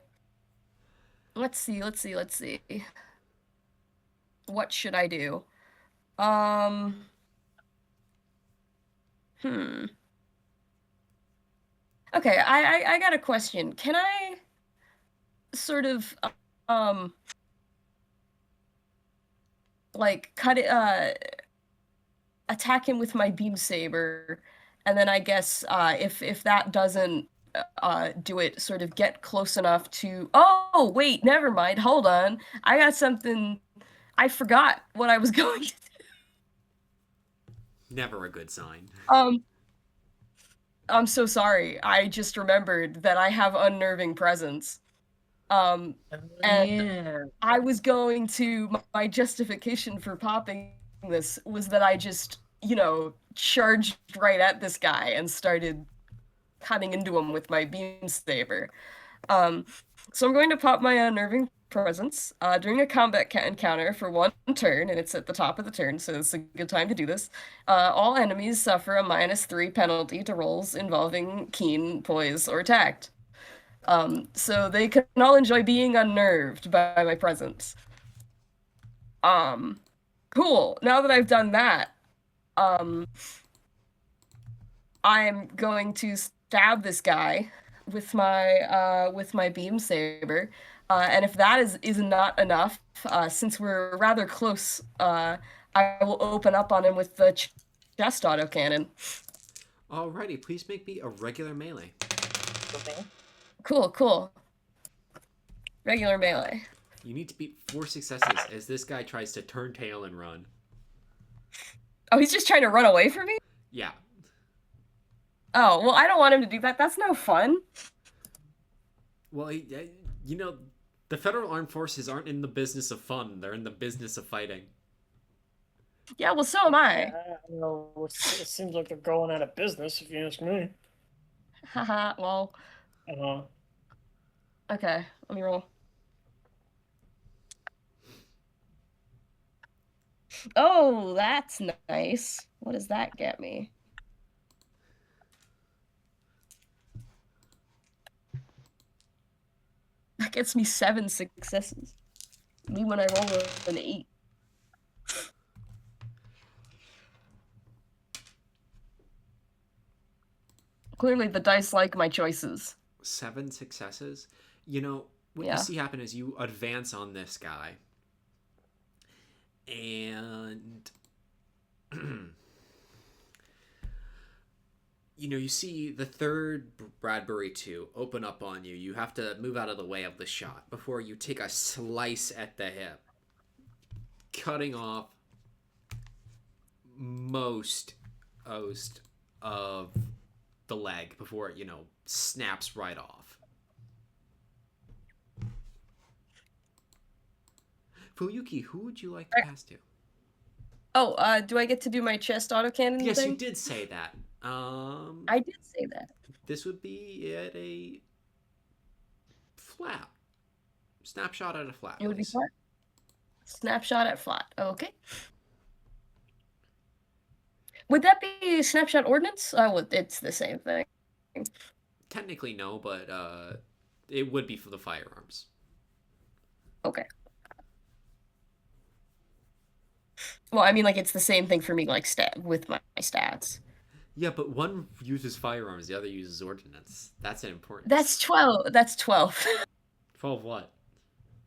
S4: Let's see. What should I do? Okay, I got a question. Can I sort of like cut it attack him with my beam saber, and then I guess if that doesn't do it, sort of get close enough to. Oh wait, never mind. Hold on, I got something. I forgot what I was going to.
S1: Never a good sign.
S4: I'm so sorry. I just remembered that I have unnerving presence. And
S2: Yeah.
S4: I was going to my justification for popping this was that I just, charged right at this guy and started cutting into him with my beam saber. So I'm going to pop my unnerving presence during a combat encounter for 1 turn, and it's at the top of the turn, so it's a good time to do this. All enemies suffer a -3 penalty to rolls involving keen, poise, or tact. So they can all enjoy being unnerved by my presence. Cool. Now that I've done that, I'm going to stab this guy with my beam saber, and if that is not enough, since we're rather close, I will open up on him with the chest autocannon.
S1: Alrighty, please make me a regular melee.
S4: Cool. Regular melee.
S1: You need to beat 4 successes as this guy tries to turn tail and run.
S4: Oh, he's just trying to run away from me?
S1: Yeah.
S4: Oh, well, I don't want him to do that. That's no fun.
S1: Well, the Federal Armed Forces aren't in the business of fun. They're in the business of fighting.
S4: Yeah, well, so am I.
S2: Well, it seems like they're going out of business, if you ask me.
S4: Haha, well, okay, let me roll. Oh, that's nice. What does that get me? That gets me 7 successes. Me when I roll an 8. Clearly the dice like my choices.
S1: 7 successes? What
S4: Yeah.
S1: you see happen is you advance on this guy. And you see the third Bradbury 2 open up on you. You have to move out of the way of the shot before you take a slice at the hip, cutting off most of the leg before it, snaps right off. Fuyuki, who would you like to pass to?
S4: Oh, do I get to do my chest autocannon
S1: Yes,
S4: thing?
S1: you did say that.
S4: I did say that.
S1: This would be at a flap. Snapshot at a flap.
S4: It would be
S1: please.
S4: flat. Snapshot at flat. Okay. Would that be snapshot ordnance? Well, it's the same thing.
S1: Technically, no, but it would be for the firearms.
S4: Okay. Well, I mean, like, it's the same thing for me, like, with my stats.
S1: Yeah, but one uses firearms, the other uses ordnance. That's an important.
S4: That's 12. That's 12.
S1: 12 what?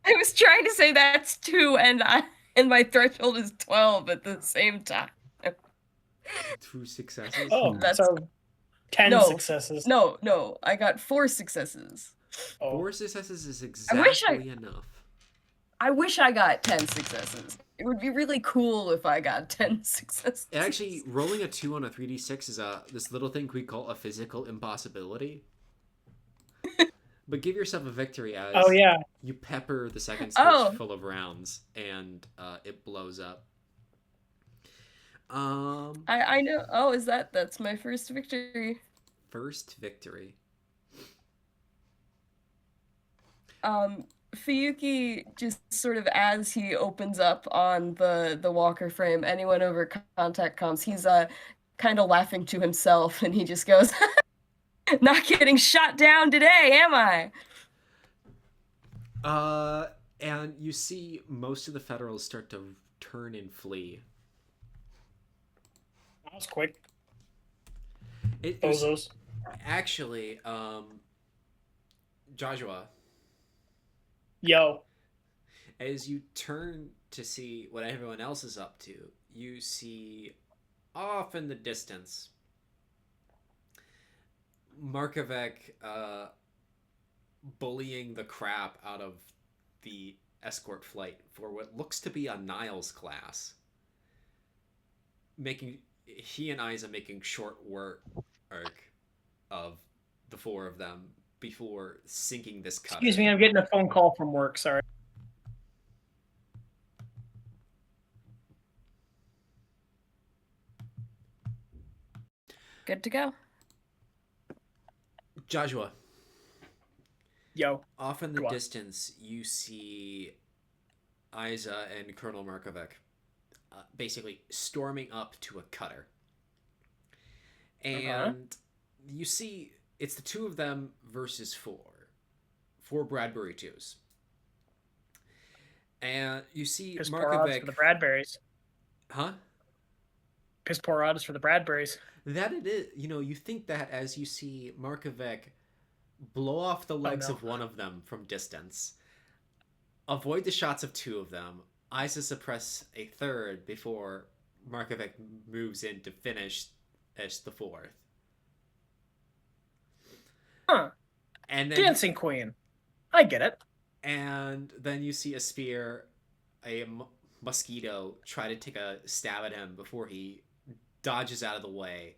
S4: I was trying to say that's 2, and my threshold is 12 at the same time.
S1: 2 successes?
S2: Oh,
S4: That's-
S2: so 10
S4: No.
S2: successes.
S4: No, I got 4 successes.
S2: Oh.
S1: 4 successes is
S4: wish
S1: exactly enough.
S4: I wish I got 10 successes. It would be really cool if I got 10 successes.
S1: Actually, rolling a 2 on a 3d6 is this little thing we call a physical impossibility. But give yourself a victory as
S2: Oh, yeah.
S1: you pepper the second switch
S4: Oh.
S1: full of rounds, and it blows up.
S4: I know. Oh, that's my first victory.
S1: First victory.
S4: Fuyuki just sort of, as he opens up on the walker frame, anyone over contact comms, he's kind of laughing to himself, and he just goes, "Not getting shot down today, am I?"
S1: And you see most of the Federals start to turn and flee.
S2: That was quick.
S1: It was
S2: Bozos.
S1: actually, Jozsua,
S2: Yo.
S1: as you turn to see what everyone else is up to, you see off in the distance Markovek bullying the crap out of the escort flight for what looks to be a Niles class. He and Isa making short work of the 4 of them before sinking this cutter.
S2: Excuse me, I'm getting a phone call from work. Sorry.
S4: Good to go.
S1: Jozsua,
S2: Yo.
S1: off in the
S2: Go on.
S1: distance, you see Isa and Colonel Markovek basically storming up to a cutter. And you see it's the 2 of them versus 4 Bradbury 2s. And you see
S2: Piss poor odds for the
S1: Markovek.
S2: Bradburys.
S1: Huh?
S2: Piss poor odds for the Bradburys.
S1: That it is. You think that as you see Markovek blow off the legs
S2: no.
S1: of one of them from distance, avoid the shots of 2 of them, Isa suppress a 3rd before Markovek moves in to finish as the 4th.
S2: Huh.
S1: And then
S2: Dancing Queen. I get it.
S1: And then you see a spear, a mosquito, try to take a stab at him before he dodges out of the way,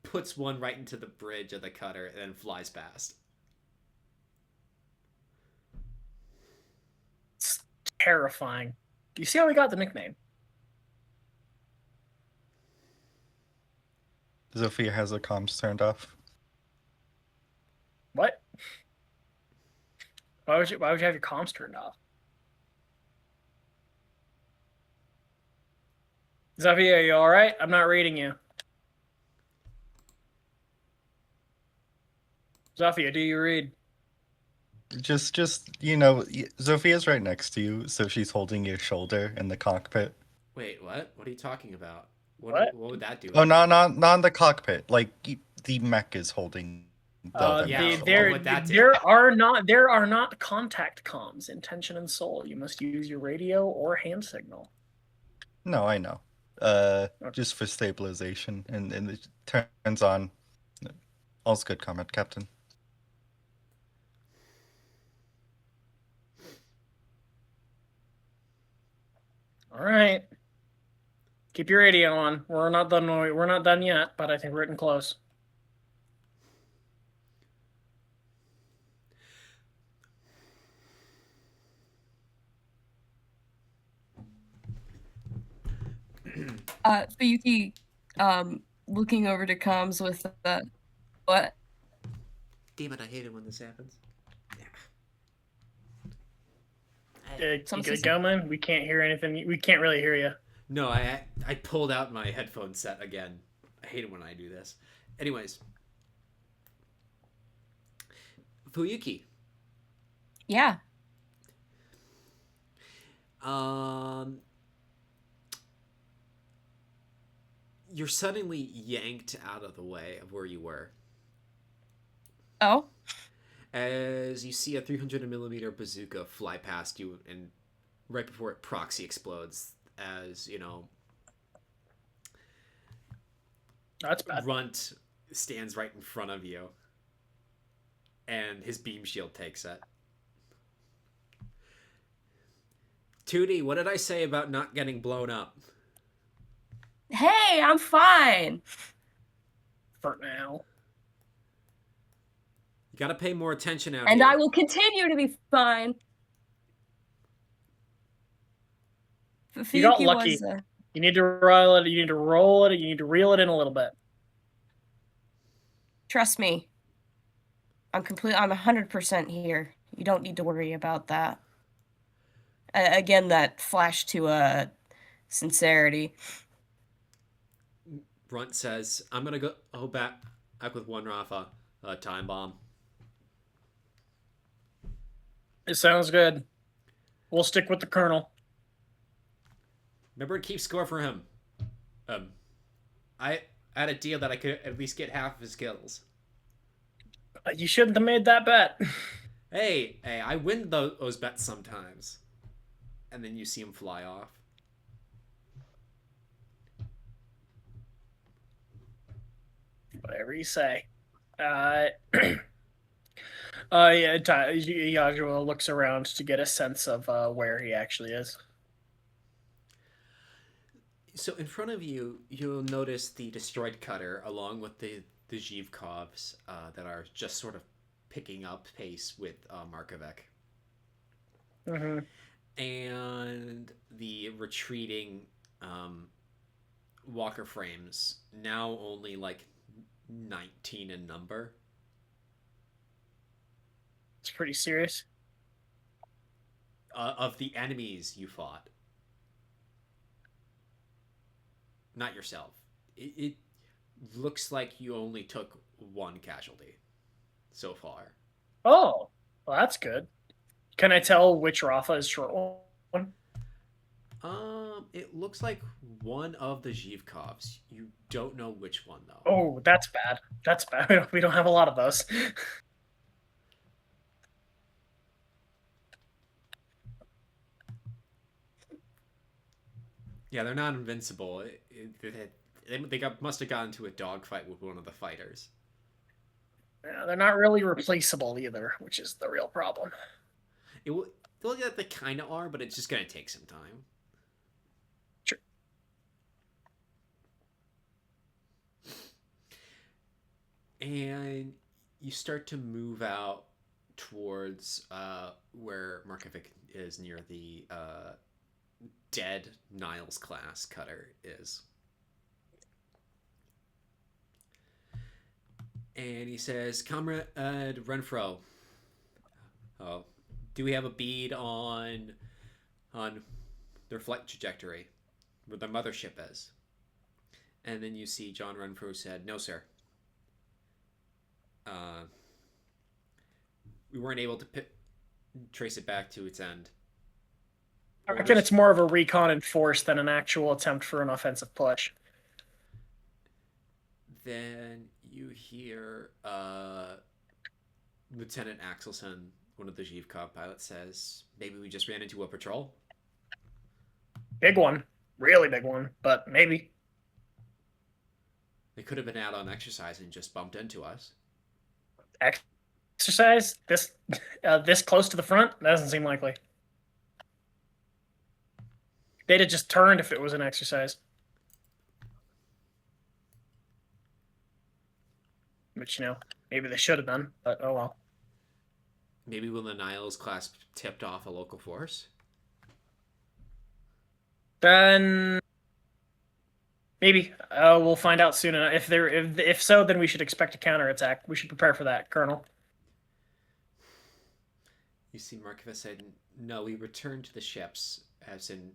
S1: puts one right into the bridge of the cutter, and then flies past.
S2: It's terrifying. You see how we got the nickname?
S5: Zoifiya has her comms turned off.
S2: What? Why would you have your comms turned off? Zoifiya, are you alright? I'm not reading you. Zoifiya, do you read?
S5: Just Zoifiya's right next to you, so she's holding your shoulder in the cockpit.
S1: Wait, what? What are you talking about?
S2: What?
S1: What would that do?
S5: Oh, not in the cockpit. Like the mech is holding. The other
S1: yeah,
S5: mech.
S1: what
S2: There
S1: would that do?
S2: there are not contact comms in Tension and Soul. You must use your radio or hand signal.
S5: No, I know. Just for stabilization, and it turns on. All's good, Comrade Captain.
S2: All right. Keep your radio on. We're not done. We're not done yet, but I think we're getting close.
S4: Fuyuki, looking over to comms with what?
S1: Damn it, I hate it when this happens.
S2: You
S4: Someone say
S2: good, Gilman? We can't hear anything. We can't really hear you.
S1: No, I pulled out my headphone set again. I hate it when I do this. Anyways, Fuyuki.
S6: Yeah.
S1: You're suddenly yanked out of the way of where you were
S6: Oh.
S1: as you see a 300mm bazooka fly past you, and right before it proxy explodes, as you know,
S2: That's bad.
S1: Runt stands right in front of you, and his beam shield takes it. Tootie, what did I say about not getting blown up?
S4: Hey, I'm fine.
S2: For now.
S1: You gotta pay more attention out
S4: And
S1: here.
S4: I will continue to be fine.
S2: You got
S4: Fuyuki
S2: lucky.
S4: was,
S2: You need to roll it. You need to roll it. You need to reel it in a little bit.
S4: trust me. I'm 100% here. You don't need to worry about that. Again, that flash to sincerity.
S1: Runt says, I'm gonna go back with one Rafa. Timebomb.
S2: It sounds good. We'll stick with the Colonel.
S1: Remember to keep score for him. I had a deal that I could at least get half of his kills.
S2: You shouldn't have made that bet.
S1: Hey, I win those bets sometimes. And then you see him fly off.
S2: Whatever you say. Yeah, Yozsua looks around to get a sense of where he actually is.
S1: So in front of you, you'll notice the destroyed cutter along with the Zhivkovs that are just sort of picking up pace with Markovic.
S2: Mm-hmm.
S1: And the retreating walker frames, now only like 19 in number.
S2: It's pretty serious.
S1: Of the enemies you fought. Not yourself. It looks like you only took one casualty so far.
S2: Oh, well, that's good. Can I tell which Rafa is short one?
S1: It looks like one of the Zhivkovs. You don't know which one though.
S2: Oh, that's bad. That's bad. We don't have a lot of those.
S1: Yeah, they're not invincible. They must have gotten into a dogfight with one of the fighters.
S2: Yeah, they're not really replaceable either, which is the real problem.
S1: Look like they kind of are, but it's just gonna take some time.
S2: Sure.
S1: And you start to move out towards where Markovic is, near the dead Niles class cutter is. And he says, Comrade Renfro, do we have a bead on their flight trajectory, where the mothership is? And then you see John Renfro said, no, sir. We weren't able to trace it back to its end.
S2: I reckon it's more of a recon in force than an actual attempt for an offensive push.
S1: Then you hear Lieutenant Axelson, one of the Zhivkov pilots, says, maybe we just ran into a patrol?
S2: Big one. Really big one, but maybe.
S1: They could have been out on exercise and just bumped into us.
S2: Exercise? This close to the front? That doesn't seem likely. They'd have just turned if it was an exercise. Which, maybe they should have done, but oh well.
S1: Maybe when the Niles class tipped off a local force?
S2: Then maybe we'll find out soon enough. If so, then we should expect a counterattack. We should prepare for that, Colonel.
S1: You see Markova said, no, we return to the ships, as in,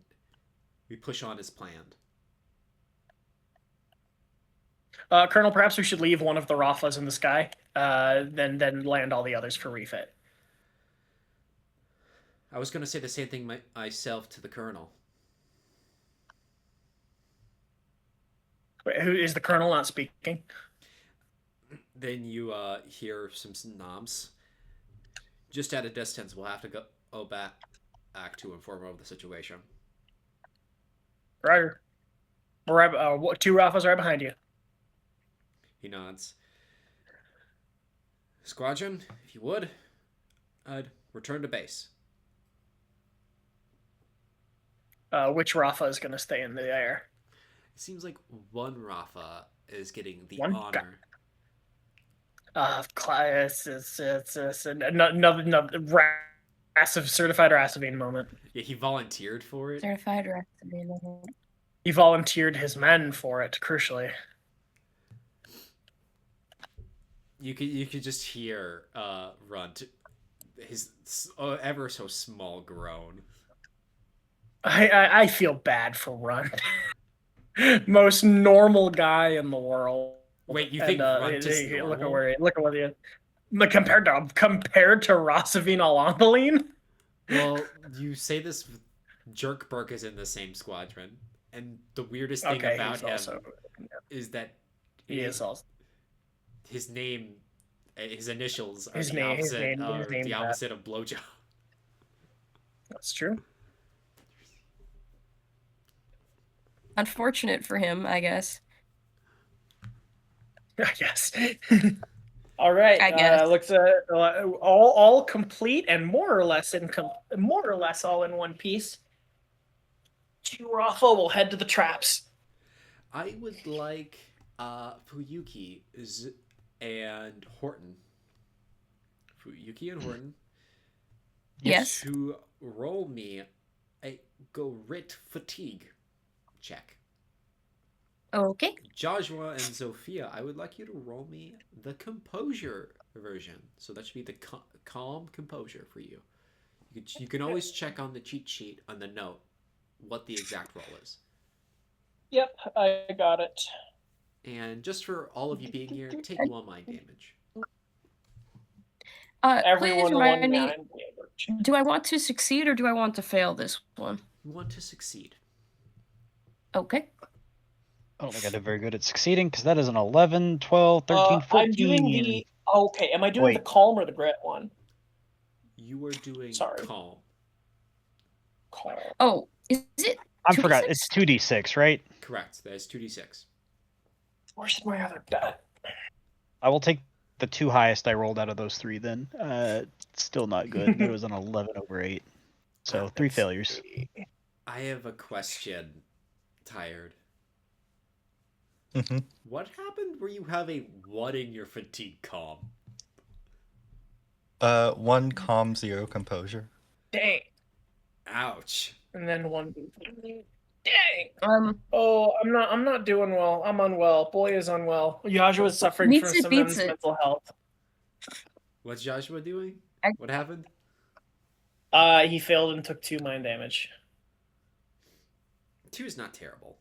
S1: we push on as planned.
S2: Colonel, perhaps we should leave one of the Rafas in the sky, then land all the others for refit.
S1: I was going to say the same thing myself to the Colonel.
S2: Wait, who is the Colonel not speaking?
S1: Then you hear some noms. Just at a distance, we'll have to go back to inform of the situation.
S2: Roger. Right, 2 Rafas right behind you.
S1: He nods. Squadron, if you would, I'd return to base.
S2: Which Rafa is going to stay in the air?
S1: It seems like one Rafa is getting the
S2: One
S1: honor.
S2: It's another certified Rasavine moment.
S1: Yeah, he volunteered for it.
S6: Certified Rasavine.
S2: He volunteered his men for it, crucially.
S1: You could just hear Runt, his ever so small groan.
S2: I feel bad for Runt. Most normal guy in the world.
S1: Wait, you think Runt is normal?
S2: Look at where he is. Compared to Rasavine Alonse?
S1: Well, you say this with Jerkberg is in the same squadron, and the weirdest thing about him is that
S2: he is also
S1: his name, his initials are the opposite of blowjob.
S2: That's true.
S6: Unfortunate for him, I guess.
S2: I guess. All right.
S6: I guess.
S2: Looks all complete and more or less all in one piece. 2 Rafa will head to the traps.
S1: I would like Fuyuki and Hordon. Fuyuki and Hordon.
S6: Yes.
S1: To roll me a Grit fatigue check.
S6: Okay.
S1: Jozsua and Zoifiya, I would like you to roll me the composure version. So that should be the calm composure for you. You can always check on the cheat sheet on the note what the exact roll is.
S2: Yep, I got it.
S1: And just for all of you being here, take 1 mind damage.
S2: Everyone
S6: please remind me,
S2: damage.
S6: do I want to succeed or do I want to fail this one?
S1: You want to succeed.
S6: Okay.
S3: I don't think I did very good at succeeding because that is an 11, 12, 13, 14.
S2: I'm doing the... Okay, am I doing the calm or the grit one?
S1: You are doing calm.
S2: Calm.
S6: Oh, is it?
S3: I forgot. It's 2d6, right?
S1: Correct. That is 2d6.
S2: Where's my other die?
S3: I will take the 2 highest I rolled out of those 3 then. Still not good. It was an 11 over 8. So 3 failures.
S1: I have a question, Tired.
S5: Mm-hmm.
S1: What happened where you have a 1 in your fatigue calm?
S5: 1 calm, 0 composure.
S2: Dang.
S1: Ouch.
S2: And then 1. Dang. Oh, I'm not doing well. I'm unwell. Boy is unwell. Jozsua is suffering from some mental health.
S1: What's Jozsua doing? What happened?
S2: He failed and took 2 mind damage.
S1: 2 is not terrible.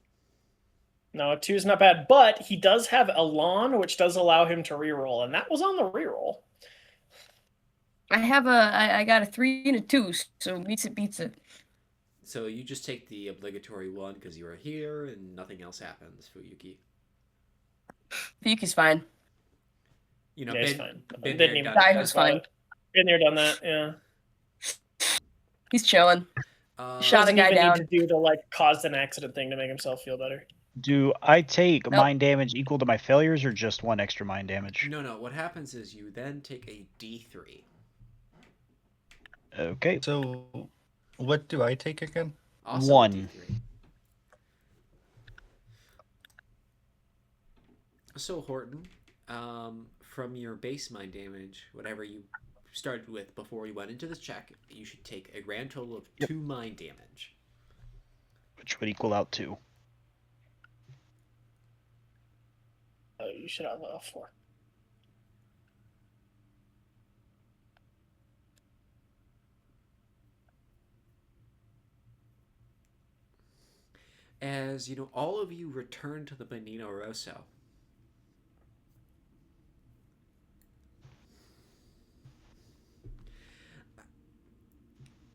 S2: No, 2 is not bad, but he does have Alonse, which does allow him to reroll, and that was on the reroll.
S6: I got a 3 and a 2, so beats it.
S1: So you just take the obligatory 1 because you are here and nothing else happens, Fuyuki.
S6: Fuyuki's fine.
S1: You know,
S2: yeah, he's fine.
S1: Been there,
S6: Who's fine.
S2: Been there, done that. Yeah.
S6: He's chilling. Shot a guy down.
S2: Need to do the caused an accident thing to make himself feel better.
S3: Do I take mind damage equal to my failures or just 1 extra mind damage?
S1: No. What happens is you then take a D3.
S3: Okay.
S5: So, what do I take again?
S1: Also
S3: 1.
S1: D3. So Hordon, from your base mind damage, whatever you started with before you went into this check, you should take a grand total of 2 mind damage.
S3: Which would equal out to?
S2: You should have a 4.
S1: as all of you return to the Benino Rosso.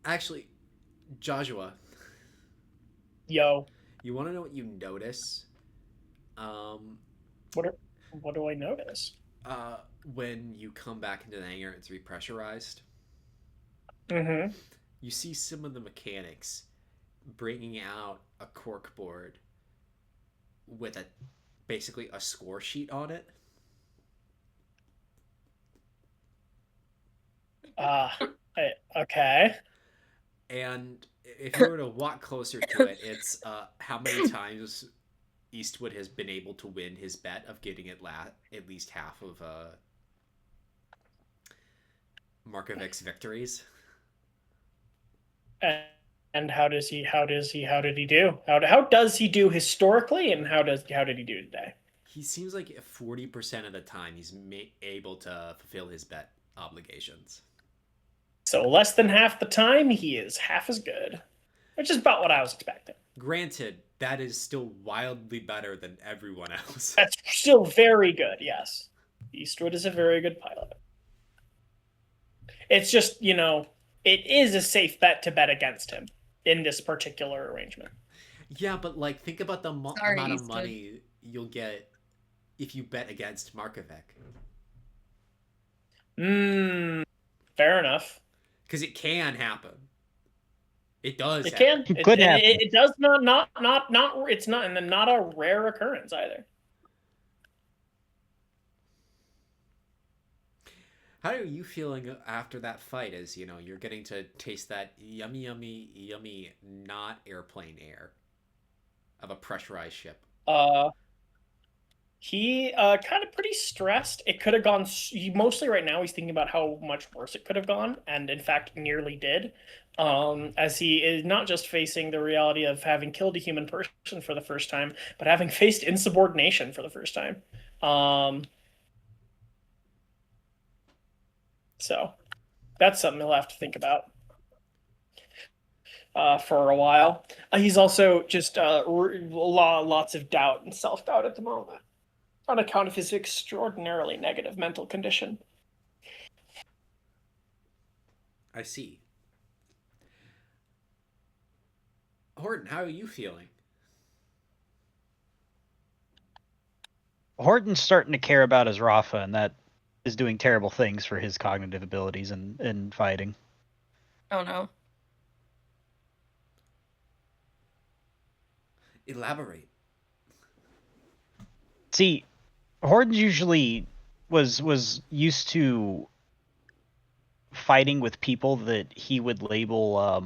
S1: Actually, Jozsua,
S2: Yo,
S1: you want to know what you notice?
S2: what do I notice?
S1: When you come back into the hangar, it's repressurized.
S2: Mm-hmm.
S1: You see some of the mechanics bringing out a cork board with basically a score sheet on it.
S2: Okay.
S1: And if you were to walk closer to it, it's how many times Eastwood has been able to win his bet of getting at least half of Markovic's victories.
S2: And how did he do? How does he do historically, and how did he do today?
S1: He seems like 40% of the time he's able to fulfill his bet obligations.
S2: So less than half the time, he is half as good, which is about what I was expecting.
S1: Granted, that is still wildly better than everyone else.
S2: That's still very good, yes. Eastwood is a very good pilot. It's just, it is a safe bet to bet against him in this particular arrangement.
S1: Yeah, but think about the amount of money you'll get if you bet against Markovic.
S2: Fair enough.
S1: Because it can happen. It does.
S2: It can.
S3: It could happen.
S2: It does not. It's not a rare occurrence either.
S1: How are you feeling after that fight? As you're getting to taste that yummy, not airplane air of a pressurized ship.
S2: He kind of pretty stressed. It could have gone. Mostly right now, he's thinking about how much worse it could have gone, and in fact, nearly did. As he is not just facing the reality of having killed a human person for the first time, but having faced insubordination for the first time. So that's something he'll have to think about for a while. He's also just lots of doubt and self-doubt at the moment on account of his extraordinarily negative mental condition.
S1: I see. Hordon, how are you feeling?
S3: Hordon's starting to care about his Rafa, and that is doing terrible things for his cognitive abilities in fighting.
S6: Oh no.
S1: Elaborate.
S3: See, Hordon usually was used to fighting with people that he would label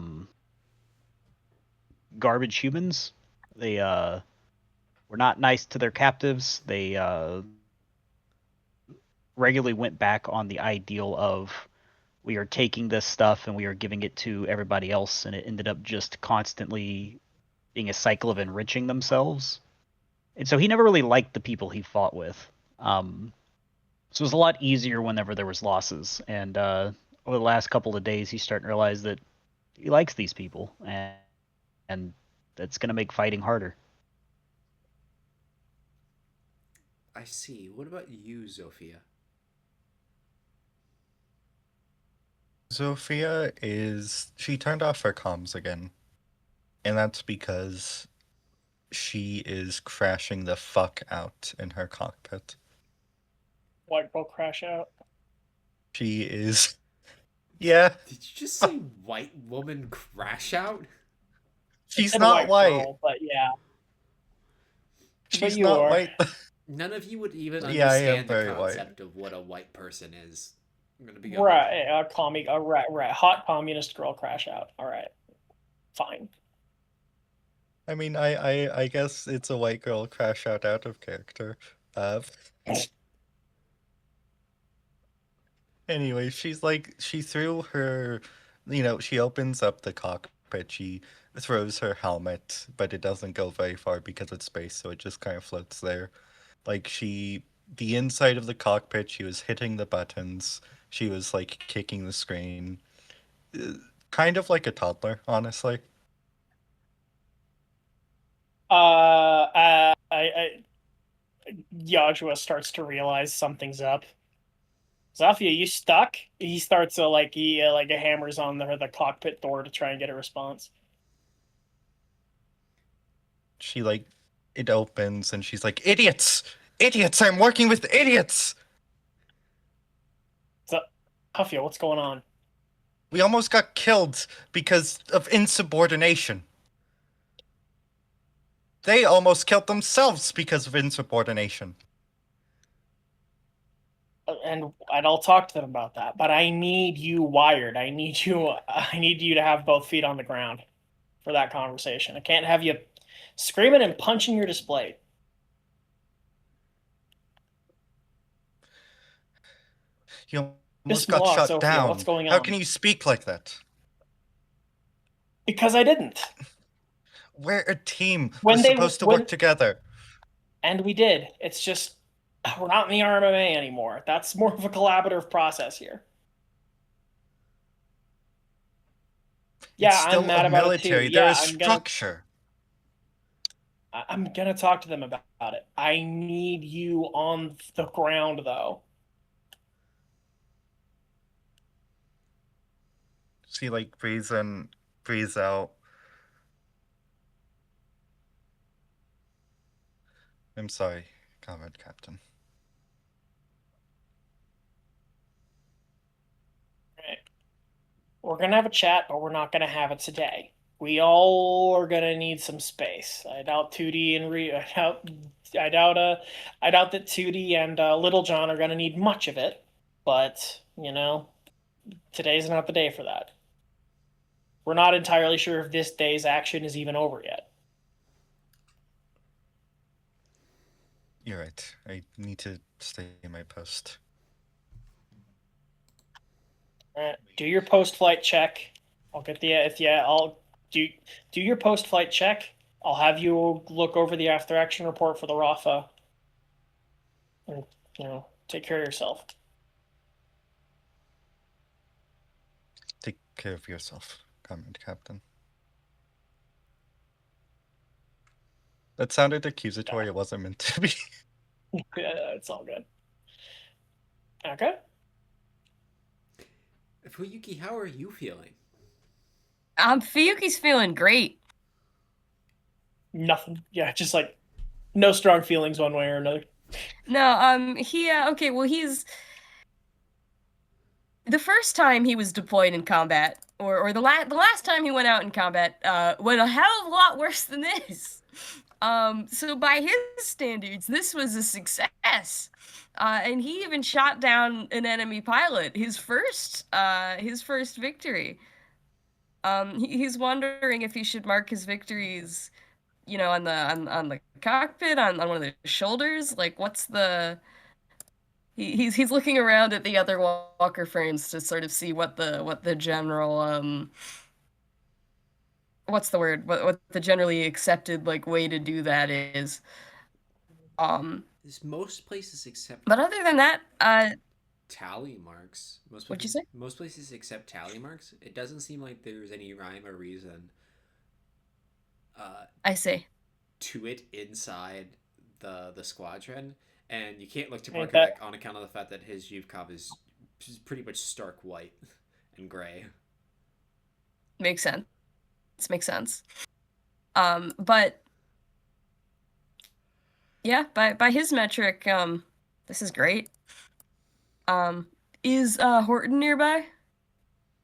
S3: garbage humans. They were not nice to their captives. They regularly went back on the ideal of we are taking this stuff and we are giving it to everybody else, and it ended up just constantly being a cycle of enriching themselves. And so he never really liked the people he fought with. So it was a lot easier whenever there was losses. And over the last couple of days, he's starting to realize that he likes these people, and that's going to make fighting harder.
S1: I see. What about you, Zoifiya?
S5: Zoifiya she turned off her comms again. And that's because she is crashing the fuck out in her cockpit.
S2: White will crash out.
S5: She is... Yeah.
S1: Did you just say white woman crash out?
S5: She's not white.
S2: Girl, but yeah.
S5: She's not white.
S1: None of you would even understand the concept of what a white person is. I'm gonna be
S2: right. Right. Hot communist girl crash out. All right. Fine.
S5: I mean, I guess it's a white girl crash out of character. Anyway, she threw her, she opens up the cockpit, she throws her helmet, but it doesn't go very far because it's space, so it just kind of floats there. The inside of the cockpit, she was hitting the buttons, she was, kicking the screen. Kind of like a toddler, honestly.
S2: Jozsua starts to realize something's up. Zoifiya, you stuck? He starts to he hammers on the cockpit door to try and get a response.
S5: She it opens and she's like, idiots! Idiots! I'm working with idiots!
S2: Zoifiya, what's going on?
S5: We almost got killed because of insubordination. They almost killed themselves because of insubordination.
S2: And I'll talk to them about that. But I need you wired. I need you to have both feet on the ground for that conversation. I can't have you screaming and punching your display.
S5: You almost got shut
S2: Zoifiya,
S5: down.
S2: what's going on?
S5: How can you speak like that?
S2: Because I didn't.
S5: We're a team. We're supposed to work together.
S2: And we did. It's just, we're not in the RMMA anymore. That's more of a collaborative process here. Yeah,
S5: it's still
S2: I'm mad about
S5: military.
S2: it too.
S5: There is structure.
S2: I'm gonna talk to them about it. I need you on the ground, though.
S5: She breathes in, breathes out. I'm sorry, Comrade Captain.
S2: Right. We're gonna have a chat, but we're not gonna have it today. We all are gonna need some space. I doubt 2D and I doubt that 2D and Little John are gonna need much of it. But today's not the day for that. We're not entirely sure if this day's action is even over yet.
S5: You're right. I need to stay in my post.
S2: Do your post-flight check. I'll get I'll do your post-flight check. I'll have you look over the after-action report for the Rafa. And, take care of yourself.
S5: Take care of yourself, Comrade Captain. That sounded accusatory. It wasn't meant to be.
S2: Yeah, it's all good. Okay.
S1: Fuyuki, how are you feeling?
S6: Fuyuki's feeling great.
S2: Nothing. Yeah, just no strong feelings one way or another.
S6: No, okay, well, he's... The first time he was deployed in combat, or the last time he went out in combat, went a hell of a lot worse than this. So by his standards, this was a success. And he even shot down an enemy pilot, his first victory. He's wondering if he should mark his victories, on the cockpit, on one of the shoulders. What's the... He's looking around at the other walker frames to sort of see what the general what's the word? What the generally accepted way to do that is.
S1: There's most places except.
S6: But other than that,
S1: tally marks.
S6: What'd you say?
S1: Most places except tally marks. It doesn't seem like there's any rhyme or reason.
S6: I see.
S1: To it inside the squadron, and you can't look to Markovic on account of the fact that his Yuvkov is pretty much stark white and gray.
S6: Makes sense. This makes sense. But yeah, by his metric, this is great. Is Hordon nearby?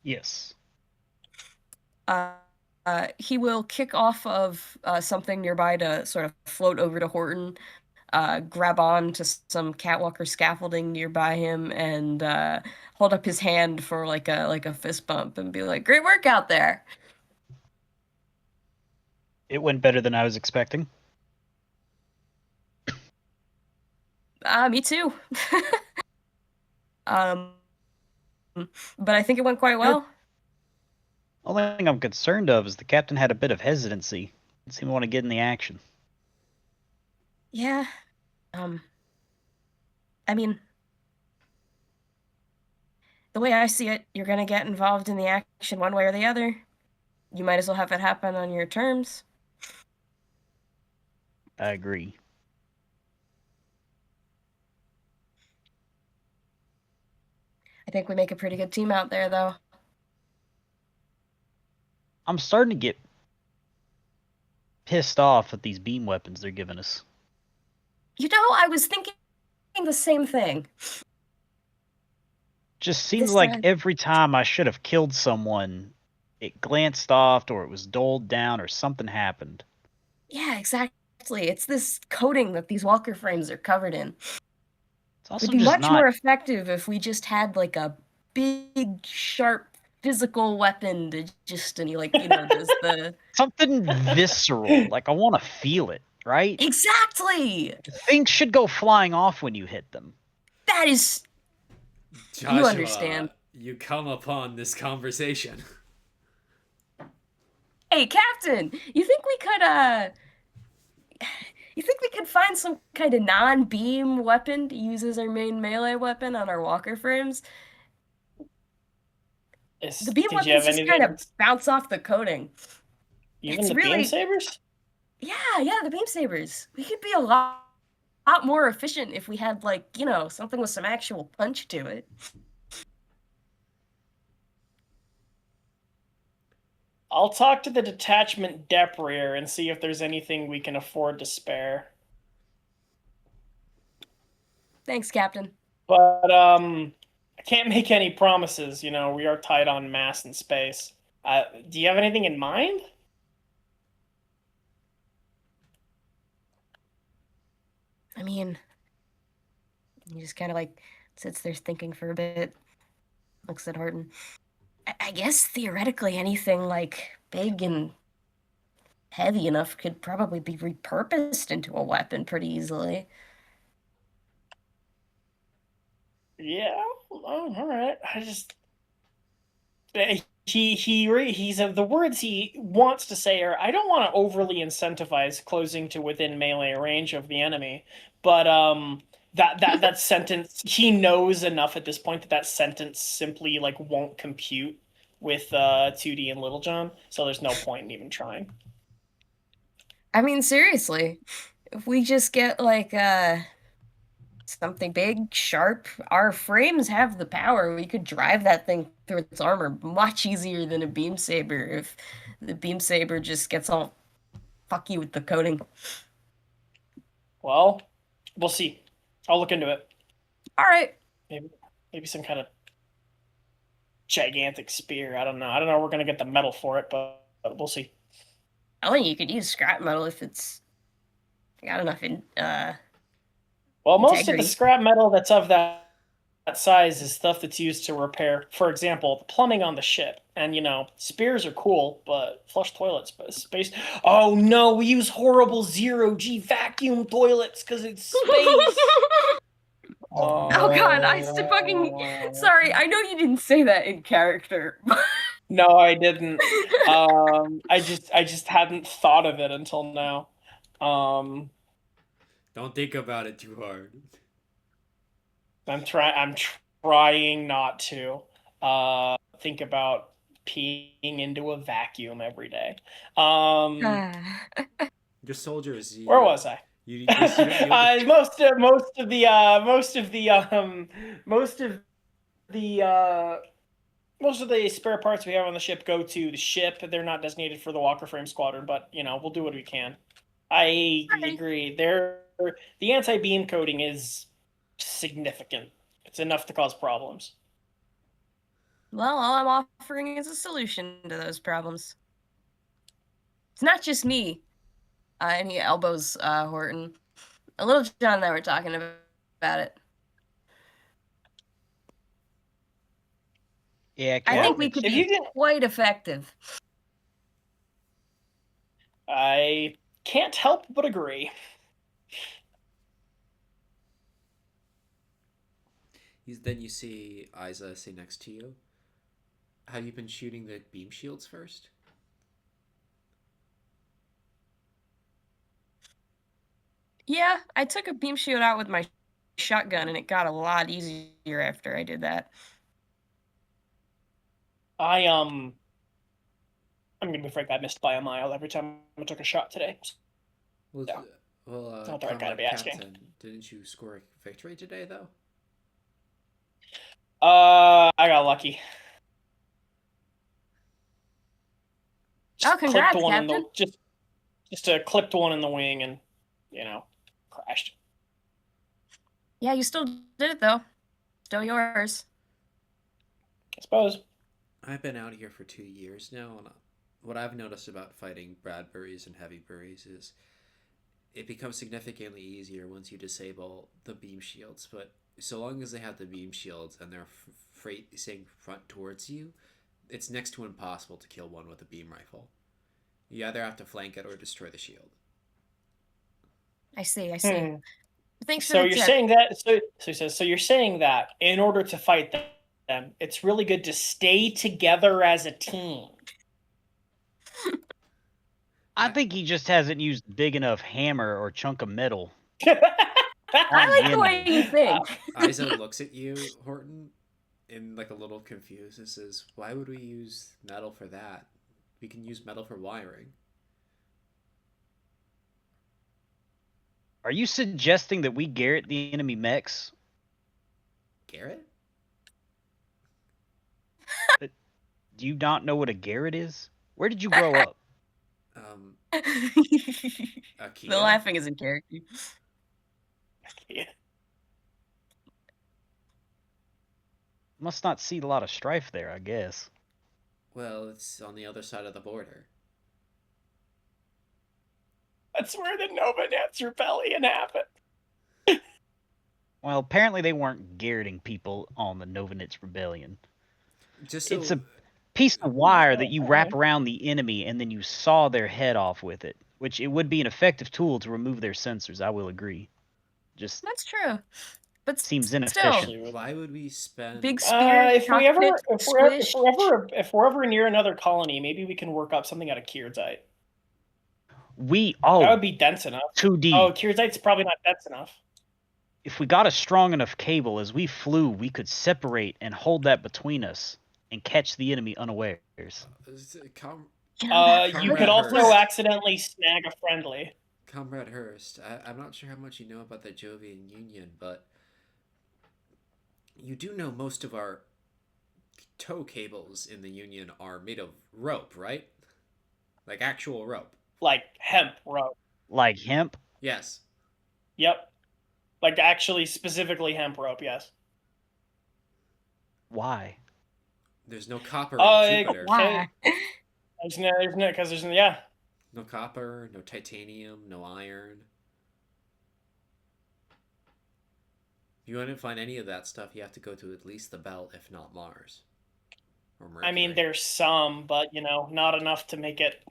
S3: Yes.
S6: He will kick off of something nearby to sort of float over to Hordon, grab on to some catwalk or scaffolding nearby him, and hold up his hand for like a fist bump and be like, "Great work out there."
S3: It went better than I was expecting.
S6: Me too. But I think it went quite well.
S3: Only thing I'm concerned of is the captain had a bit of hesitancy. Didn't seem to want to get in the action.
S6: Yeah. I mean, the way I see it, you're gonna get involved in the action one way or the other. You might as well have it happen on your terms.
S3: I agree.
S6: I think we make a pretty good team out there, though.
S3: I'm starting to get pissed off at these beam weapons they're giving us.
S6: You know, I was thinking the same thing.
S3: Just seems
S6: This
S3: like
S6: time-
S3: every time I should have killed someone, it glanced off or it was doled down or something happened.
S6: Yeah, exactly. It's this coating that these walker frames are covered in.
S3: It's also
S6: It'd be
S3: just
S6: much
S3: not.
S6: more effective if we just had like a big, sharp physical weapon to just does the
S3: Something visceral. Like I want to feel it, right?
S6: exactly.
S3: Things should go flying off when you hit them.
S6: That is
S1: Joshua,
S6: You understand.
S1: You come upon this conversation.
S6: Hey, Captain, you think we could find some kind of non-beam weapon to use as our main melee weapon on our walker frames? The beam
S2: Did you have
S6: weapons just
S2: anything?
S6: kind of bounce off the coating.
S2: Even
S6: it's
S2: the
S6: really-
S2: beam sabers?
S6: Yeah, the beam sabers. We could be a lot more efficient if we had something with some actual punch to it.
S2: I'll talk to the detachment depreer and see if there's anything we can afford to spare.
S6: Thanks, Captain.
S2: But I can't make any promises. We are tight on mass and space. Do you have anything in mind?
S6: I mean, he just kind of sits there thinking for a bit, looks at Hordon. I guess theoretically anything big and heavy enough could probably be repurposed into a weapon pretty easily.
S2: Yeah. Oh, all right. I just he's the words he wants to say are, I don't want to overly incentivize closing to within melee range of the enemy, but that sentence, he knows enough at this point that sentence simply won't compute with 2D and Little John, so there's no point in even trying.
S6: I mean, seriously, if we just get something big, sharp, our frames have the power. We could drive that thing through its armor much easier than a beam saber if the beam saber just gets all fucky with the coating.
S2: Well, we'll see. I'll look into it.
S6: All right.
S2: Maybe some kind of gigantic spear. I don't know. Where we're gonna get the metal for it, but we'll see.
S6: I think you could use scrap metal if it's got enough
S2: Well, most of
S6: integrity.
S2: the scrap metal that's of that size is stuff that's used to repair, for example, the plumbing on the ship. And, spears are cool, but flush toilets, space... Oh, no, we use horrible zero-G vacuum toilets because it's space!
S6: Oh god, sorry, I know you didn't say that in character.
S2: No, I didn't. I just hadn't thought of it until now.
S1: Don't think about it too hard.
S2: I'm trying not to think about peeing into a vacuum every day.
S1: Your soldiers.
S2: Where was I? Most of the spare parts we have on the ship go to the ship. They're not designated for the Walker Frame Squadron, but we'll do what we can. I agree. The anti-beam coating is significant. It's enough to cause problems.
S6: Well, all I'm offering is a solution to those problems. It's not just me. And he elbows Horton. A Little John and I were talking about it.
S3: Yeah,
S6: I think we could be quite effective.
S2: I can't help but agree.
S1: Then you see Isa say next to you, have you been shooting the beam shields first?
S6: Yeah, I took a beam shield out with my shotgun and it got a lot easier after I did that.
S2: I'm gonna be frank, I missed by a mile every time I took a shot today.
S1: Well,
S2: Yeah.
S1: Well,
S2: Not that I gotta be asking.
S1: Captain, didn't you score a victory today, though?
S2: I got lucky.
S6: Oh, congrats,
S2: clipped one in
S6: Captain.
S2: the just clipped one in the wing and crashed.
S6: Yeah, you still did it though. Still yours.
S2: I suppose.
S1: I've been out here for 2 years now, and what I've noticed about fighting Bradburys and Heavyburys is it becomes significantly easier once you disable the beam shields. But so long as they have the beam shields and they're facing front towards you, it's next to impossible to kill one with a beam rifle. You either have to flank it or destroy the shield.
S6: I see. Thanks for
S2: So
S6: the
S2: you're
S6: tip.
S2: saying that so you're saying that in order to fight them, it's really good to stay together as a team.
S3: I think he just hasn't used big enough hammer or chunk of metal.
S6: I like the way you think.
S1: Isa looks at you, Hordon, and like a little confused and says, "Why would we use metal for that? We can use metal for wiring."
S3: Are you suggesting that we Garrett the enemy mechs?
S1: Garrett?
S3: Do you not know what a Garrett is? Where did you grow up?
S6: The laughing is in character.
S2: Yeah.
S3: Must not see a lot of strife there, I guess.
S1: Well, it's on the other side of the border.
S2: That's where the Nova Nets rebellion happened.
S3: Well, apparently they weren't garroting people on the Novanitz Rebellion.
S1: It's
S3: a piece of wire that you wrap around the enemy and then you saw their head off with it, which it would be an effective tool to remove their sensors, I will agree. Just
S6: That's true. But
S3: seems
S6: still,
S3: inefficient.
S1: Why would we spend
S6: big spear,
S2: if
S6: squish.
S2: we're ever near another colony, maybe we can work up something out of Kierzite.
S3: That
S2: would be dense enough.
S3: 2D.
S2: Oh, Kierzite's probably not dense enough.
S3: If we got a strong enough cable, as we flew, we could separate and hold that between us and catch the enemy unawares.
S2: You could also
S1: Hurst.
S2: accidentally snag a friendly.
S1: Comrade Hurst, I'm not sure how much you know about the Jovian Union, but you do know most of our tow cables in the Union are made of rope, right? Like actual rope.
S2: Like hemp rope.
S3: Like hemp?
S1: Yes.
S2: Yep. Like actually specifically hemp rope, yes.
S3: Why?
S1: There's no copper in Jupiter.
S6: Why?
S2: There's no,
S1: No copper, no titanium, no iron. If you want to find any of that stuff, you have to go to at least the Belt, if not Mars. Or Mercury.
S2: I mean, there's some, but, not enough to make it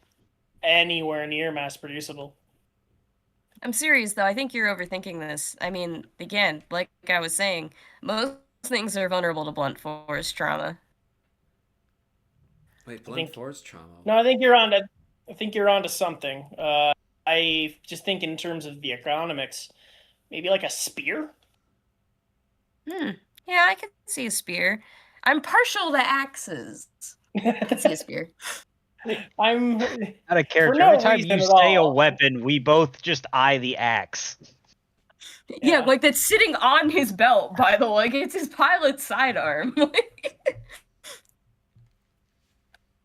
S2: anywhere near mass producible.
S6: I'm serious, though. I think you're overthinking this. I mean, again, like I was saying, most things are vulnerable to blunt force trauma.
S1: Wait, blunt force trauma?
S2: No, I think you're onto something. I just think in terms of the economics, maybe like a spear?
S6: Yeah, I could see a spear. I'm partial to axes. I could see a spear.
S2: I'm
S3: out of character. Every time you say a weapon, we both just eye the axe.
S6: Yeah, like that's sitting on his belt, by the way. It's his pilot's sidearm.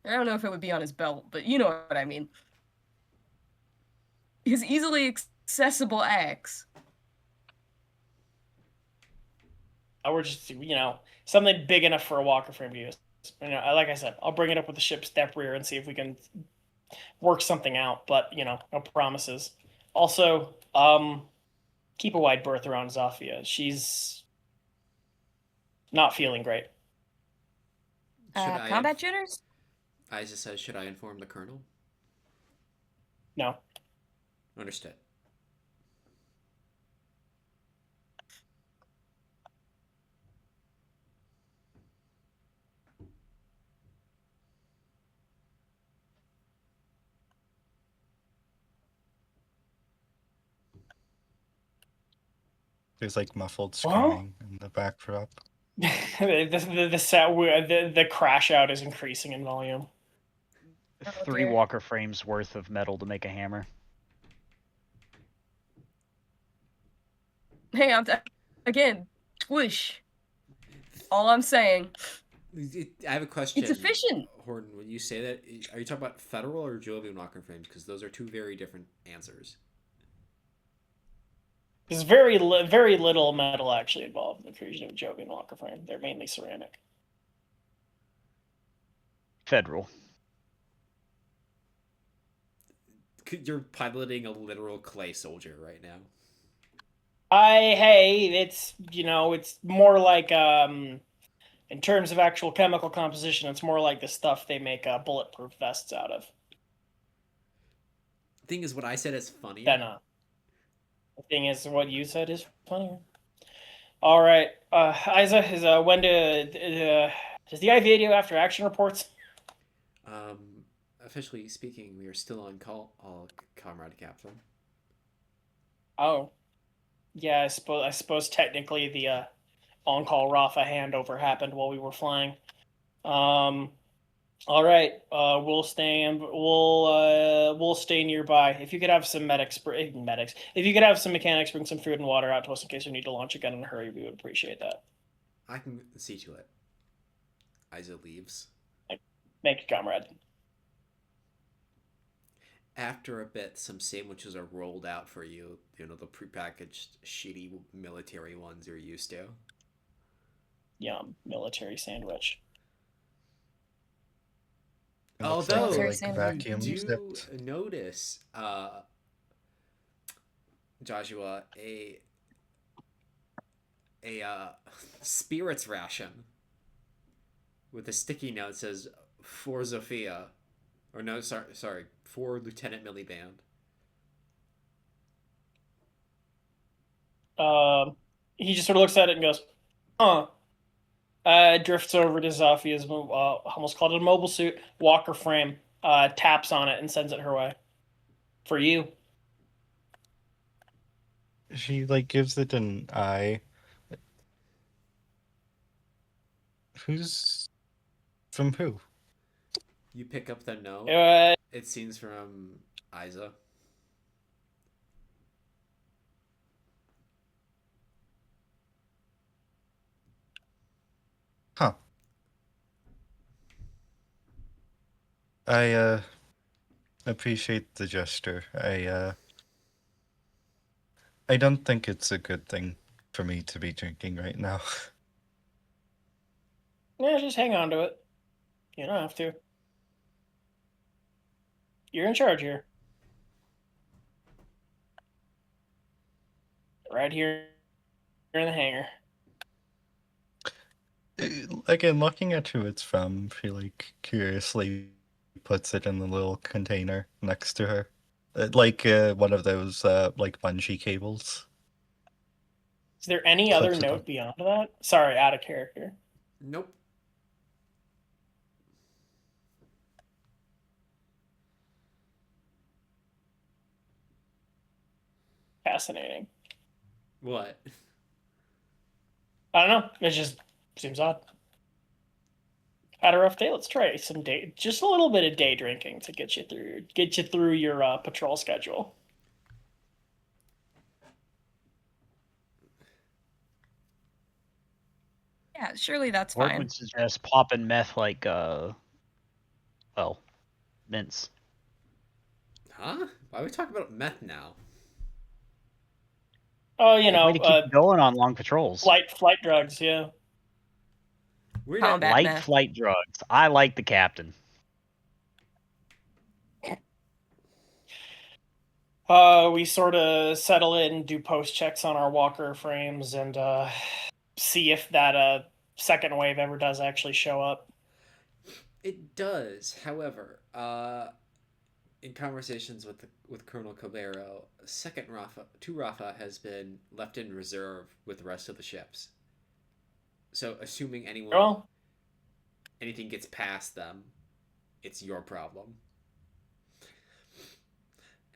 S6: I don't know if it would be on his belt, but you know what I mean. His easily accessible axe.
S2: Or just, something big enough for a walker frame to use. Like I said, I'll bring it up with the ship's step rear and see if we can work something out, but, no promises. Also, keep a wide berth around Zoifiya. She's not feeling great.
S6: Combat jitters?
S1: Isa says, should I inform the colonel?
S2: No.
S1: Understood.
S5: There's like muffled screaming in the backdrop.
S2: The crash out is increasing in volume.
S3: 3 walker frames worth of metal to make a hammer.
S6: Hey, again, squish. All I'm saying.
S1: I have a question.
S6: It's efficient.
S1: Hordon, when you say that, are you talking about federal or Jovian walker frames? Because those are two very different answers.
S2: There's very little metal actually involved in the creation of a Jovian walker frame. They're mainly ceramic.
S3: Federal.
S1: You're piloting a literal clay soldier right now.
S2: It's it's more like in terms of actual chemical composition, it's more like the stuff they make bulletproof vests out of.
S1: The thing is, what I said is funnier.
S2: Then the thing is, what you said is funnier. All right, Isa, when does the IVA do after action reports?
S1: Officially speaking, we are still on call, comrade captain.
S2: Oh, yeah. I suppose technically the on-call Rafa handover happened while we were flying. All right. We'll stay nearby. If you could have some medics. If you could have some mechanics bring some food and water out to us in case we need to launch again in a hurry, we would appreciate that.
S1: I can see to it. Isa leaves.
S2: Thank you, comrade.
S1: After a bit, some sandwiches are rolled out for you. You know, the prepackaged, shitty military ones you're used to.
S2: Yum, military sandwich.
S1: Although,
S5: like vacuum
S1: do
S5: zipped.
S1: notice, Jozsua, a spirits ration with a sticky note says for Zoifiya, or no, sorry, for Lieutenant Miliband.
S2: He just sort of looks at it and goes, "Huh." Drifts over to Zoifiya's, almost called it a mobile suit, walker frame, taps on it and sends it her way. For you.
S5: She like gives it an eye. Who's from who?
S1: You pick up the note. It seems from Isa.
S5: Huh. I appreciate the gesture. I don't think it's a good thing for me to be drinking right now.
S2: Yeah, just hang on to it. You don't have to. You're in charge here. Right here in the hangar.
S5: Again, looking at who it's from, she like curiously puts it in the little container next to her. Like one of those like bungee cables.
S2: Is there any other
S5: Clips it
S2: note
S5: up.
S2: beyond that? Sorry, out of character.
S1: Nope.
S2: Fascinating.
S1: What?
S2: I don't know. It just seems odd. Had a rough day. Let's try some day, just a little bit of day drinking to get you through your patrol schedule.
S6: Yeah, surely that's
S3: Or
S6: fine.
S3: would suggest popping meth like mints.
S1: Huh? Why are we talking about meth now?
S2: Oh,
S3: Way to keep going on long patrols.
S2: flight drugs. Yeah.
S1: We're
S6: Combat
S3: Light
S6: meth.
S3: flight drugs. I like the captain.
S2: We sort of settle in, do post checks on our walker frames, and see if that second wave ever does actually show up.
S1: It does, however, in conversations with Colonel Cabero, two Rafa has been left in reserve with the rest of the ships. So assuming anything gets past them, it's your problem.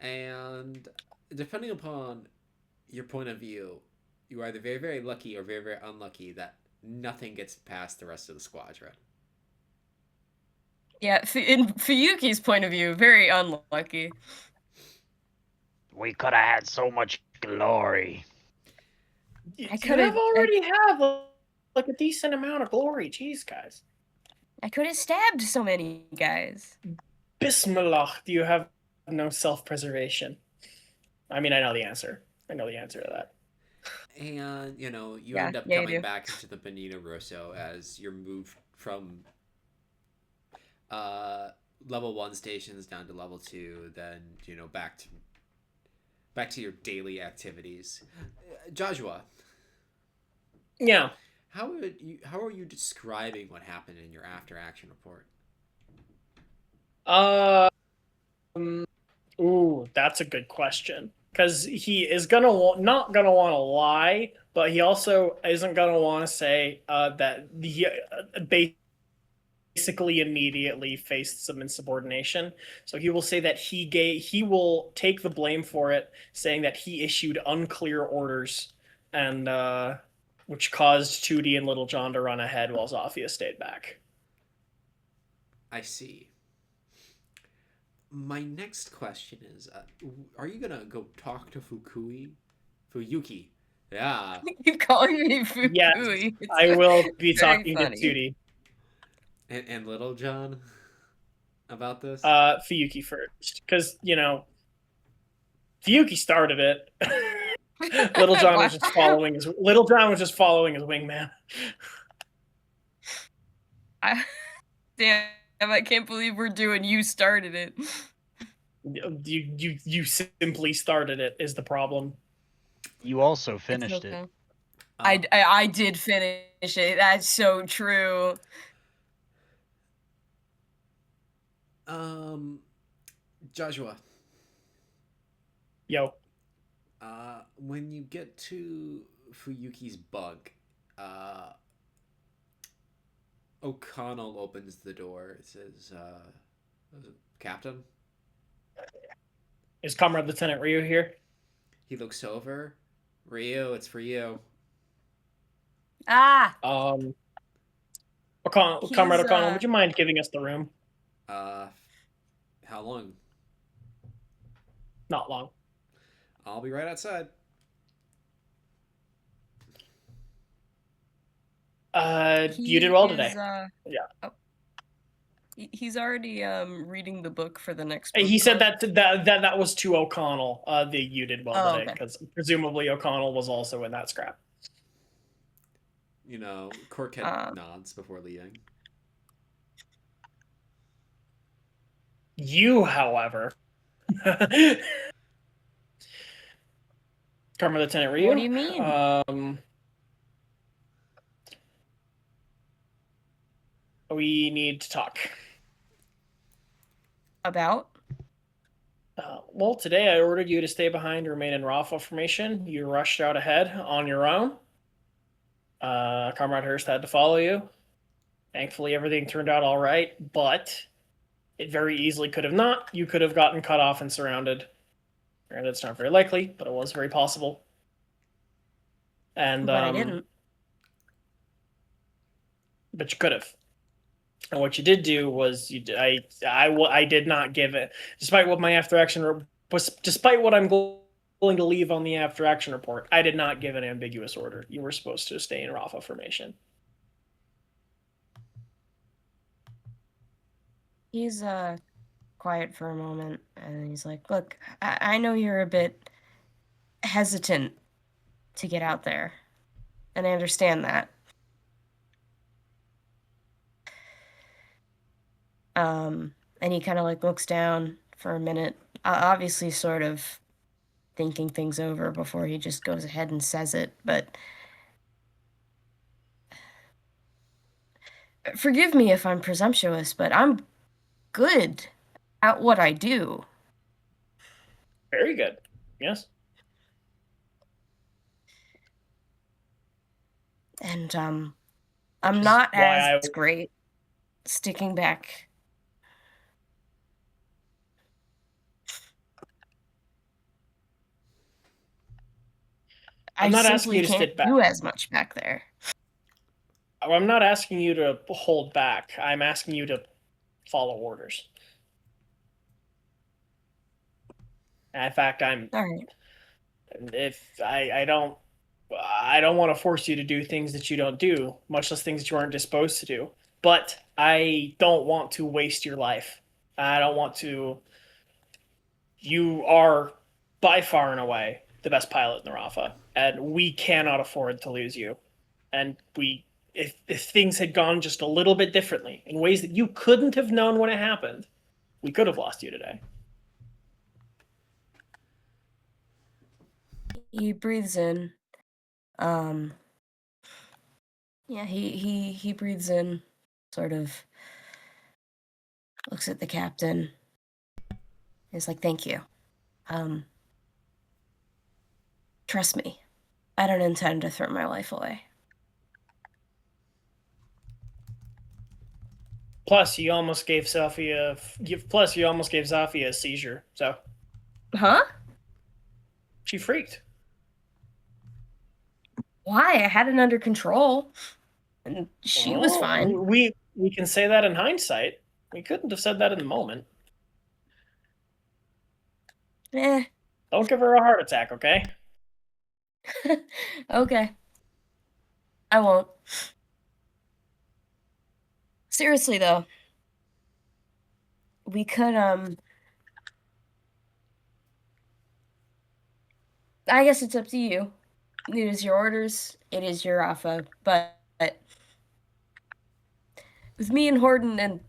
S1: And depending upon your point of view, you're either very, very lucky or very, very unlucky that nothing gets past the rest of the squadron.
S6: Yeah, in Fuyuki's point of view, very unlucky.
S3: We could have had so much glory.
S2: You
S6: could've-
S2: already have like a decent amount of glory. Jeez, guys.
S6: I could have stabbed so many guys.
S2: Bismillah, do you have no self-preservation? I mean, I know the answer. I know the answer to that.
S1: And you
S6: Yeah,
S1: end up
S6: yeah, you
S1: coming
S6: do.
S1: back into the Benito Rosso as you're moved from level 1 stations down to level 2, then back to your daily activities. Jozsua,
S2: Yeah.
S1: how are you describing what happened in your after action report?
S2: Ooh, that's a good question. Because he is not gonna want to lie, but he also isn't gonna want to say that he basically immediately faced some insubordination. So he will say that he will take the blame for it, saying that he issued unclear orders, and which caused Tootie and Little John to run ahead while Zoifiya stayed back.
S1: I see. My next question is, are you gonna go talk to Fuyuki? Yeah.
S6: You calling me Fukui?
S2: Yes,
S6: It's
S2: I will be
S6: very
S2: talking
S6: funny.
S2: to Tootie.
S1: And Little John about this?
S2: Fuyuki first, because Fuyuki started it. Little John was just following his wingman.
S6: Damn, I can't believe we're doing you started it.
S2: You simply started it is the problem.
S3: You also
S6: It's
S3: finished
S6: okay.
S3: it.
S6: I did finish it. That's so true.
S1: Jozsua,
S2: Yo.
S1: when you get to Fuyuki's bug, O'Connell opens the door. It says, Captain?
S2: Is Comrade Lieutenant Ryu here?
S1: He looks over. Ryu, it's for you.
S6: Ah,
S2: Comrade
S6: He's,
S2: O'Connell, would you mind giving us the room?
S1: How long?
S2: Not long.
S1: I'll be right outside.
S2: You did well today.
S6: Yeah. Oh. He's already reading the book for the next.
S2: He said
S6: book
S2: that was to O'Connell. You did well today,
S6: okay.
S2: because presumably O'Connell was also in that scrap.
S1: Corket nods before leaving.
S2: You, however, Comrade Lieutenant Ryu.
S6: What do you mean?
S2: We need to talk.
S6: About?
S2: Well, today I ordered you to stay behind, remain in Rafa formation. You rushed out ahead on your own. Comrade Hurst had to follow you. Thankfully, everything turned out all right, but it very easily could have not. You could have gotten cut off and surrounded. Granted, it's not very likely, but it was very possible. And
S6: But I didn't.
S2: But you could have. And what you did do was I did not give it, despite what my after action despite what I'm going to leave on the after action report. I did not give an ambiguous order. You were supposed to stay in Rafa formation.
S6: He's quiet for a moment, and he's like, "Look, I know you're a bit hesitant to get out there, and I understand that. And he kind of looks down for a minute, obviously sort of thinking things over before he just goes ahead and says it, but forgive me if I'm presumptuous, but I'm good at what I do."
S2: Very good. Yes.
S6: And I'm not as great sticking back.
S2: I'm not asking you to sit back.
S6: Do as much back there.
S2: I'm not asking you to hold back. I'm asking you to follow orders. And in fact,
S6: All right.
S2: if I don't I don't want to force you to do things that you don't do, much less things that you aren't disposed to do. But I don't want to waste your life. I don't want to. You are by far and away the best pilot in the Rafa, and we cannot afford to lose you. And if things had gone just a little bit differently, in ways that you couldn't have known when it happened, we could have lost you today.
S6: He breathes in. Yeah, he breathes in, sort of looks at the captain. He's like, "Thank you. Trust me, I don't intend to throw my life away."
S2: Plus, you almost gave Zoifiya a seizure. So,
S6: Huh?
S2: she freaked.
S6: Why? I had it under control, and she was
S2: Well,
S6: fine.
S2: We can say that in hindsight. We couldn't have said that in the moment.
S6: Eh.
S2: Don't give her a heart attack, okay?
S6: Okay. I won't. Seriously though, we could I guess it's up to you. It is your orders, it is your Rafa, but with me and Hordon, and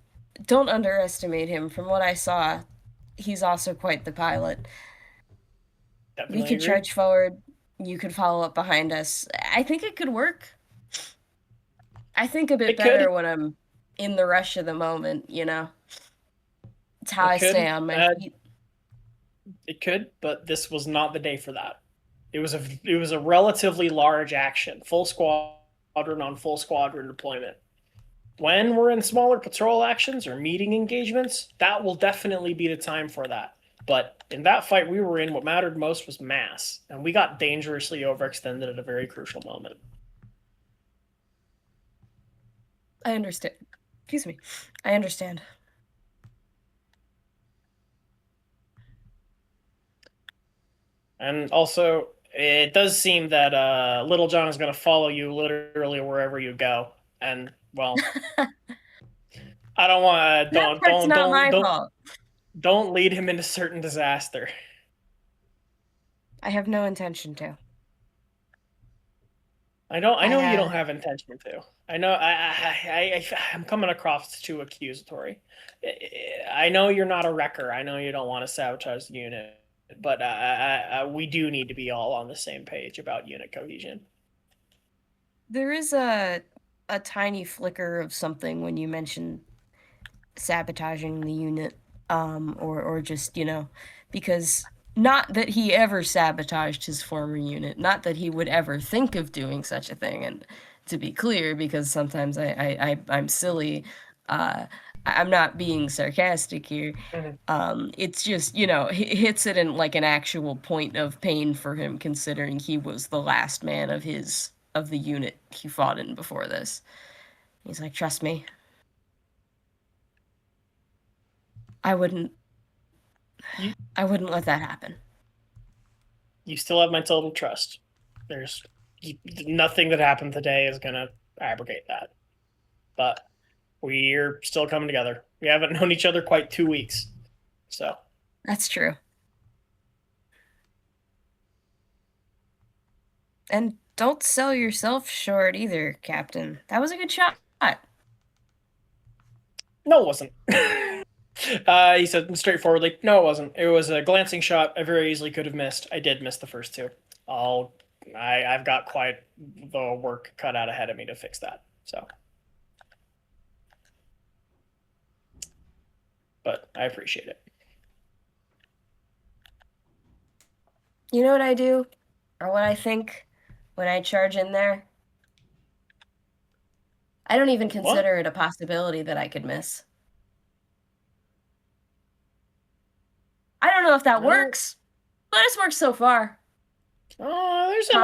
S6: don't underestimate him, from what I saw, he's also quite the pilot.
S2: Definitely
S6: We could
S2: agree.
S6: charge forward, you could follow up behind us. I think it could work. I think a bit
S2: It
S6: better
S2: could.
S6: when I'm in the rush of the moment, you know? It's how
S2: It
S6: I
S2: could.
S6: stay on my feet.
S2: It could, but this was not the day for that. It was a relatively large action, full squadron on full squadron deployment. When we're in smaller patrol actions or meeting engagements, that will definitely be the time for that. But in that fight we were in, what mattered most was mass, and we got dangerously overextended at a very crucial moment.
S6: I understand. Excuse me. I understand.
S2: And also, it does seem that Little John is going to follow you literally wherever you go. And well, I don't want to
S6: That part's not my fault.
S2: don't lead him into certain disaster.
S6: I have no intention to.
S2: I know you don't have intention to. I know I'm coming across too accusatory. I know you're not a wrecker. I know you don't want to sabotage the unit, but we do need to be all on the same page about unit cohesion.
S6: There is a tiny flicker of something when you mention sabotaging the unit, or just, you know, because not that he ever sabotaged his former unit, not that he would ever think of doing such a thing, and to be clear, because sometimes I'm silly, I'm not being sarcastic here. It's just, you know, hits it in like an actual point of pain for him, considering he was the last man of the unit he fought in before this. He's like, trust me. I wouldn't let that happen.
S2: You still have my total trust. There's nothing that happened today is going to abrogate that. But we're still coming together. We haven't known each other quite 2 weeks. So.
S6: That's true. And don't sell yourself short either, Captain. That was a good shot.
S2: No, it wasn't. He said straightforwardly, no, it wasn't. It was a glancing shot I very easily could have missed. I did miss the first two. I've got quite the work cut out ahead of me to fix that. So, but I appreciate it.
S6: You know what I do? Or what I think when I charge in there? I don't even consider it a possibility that I could miss. I don't know if that works, but it's worked so far.
S2: Oh, there's an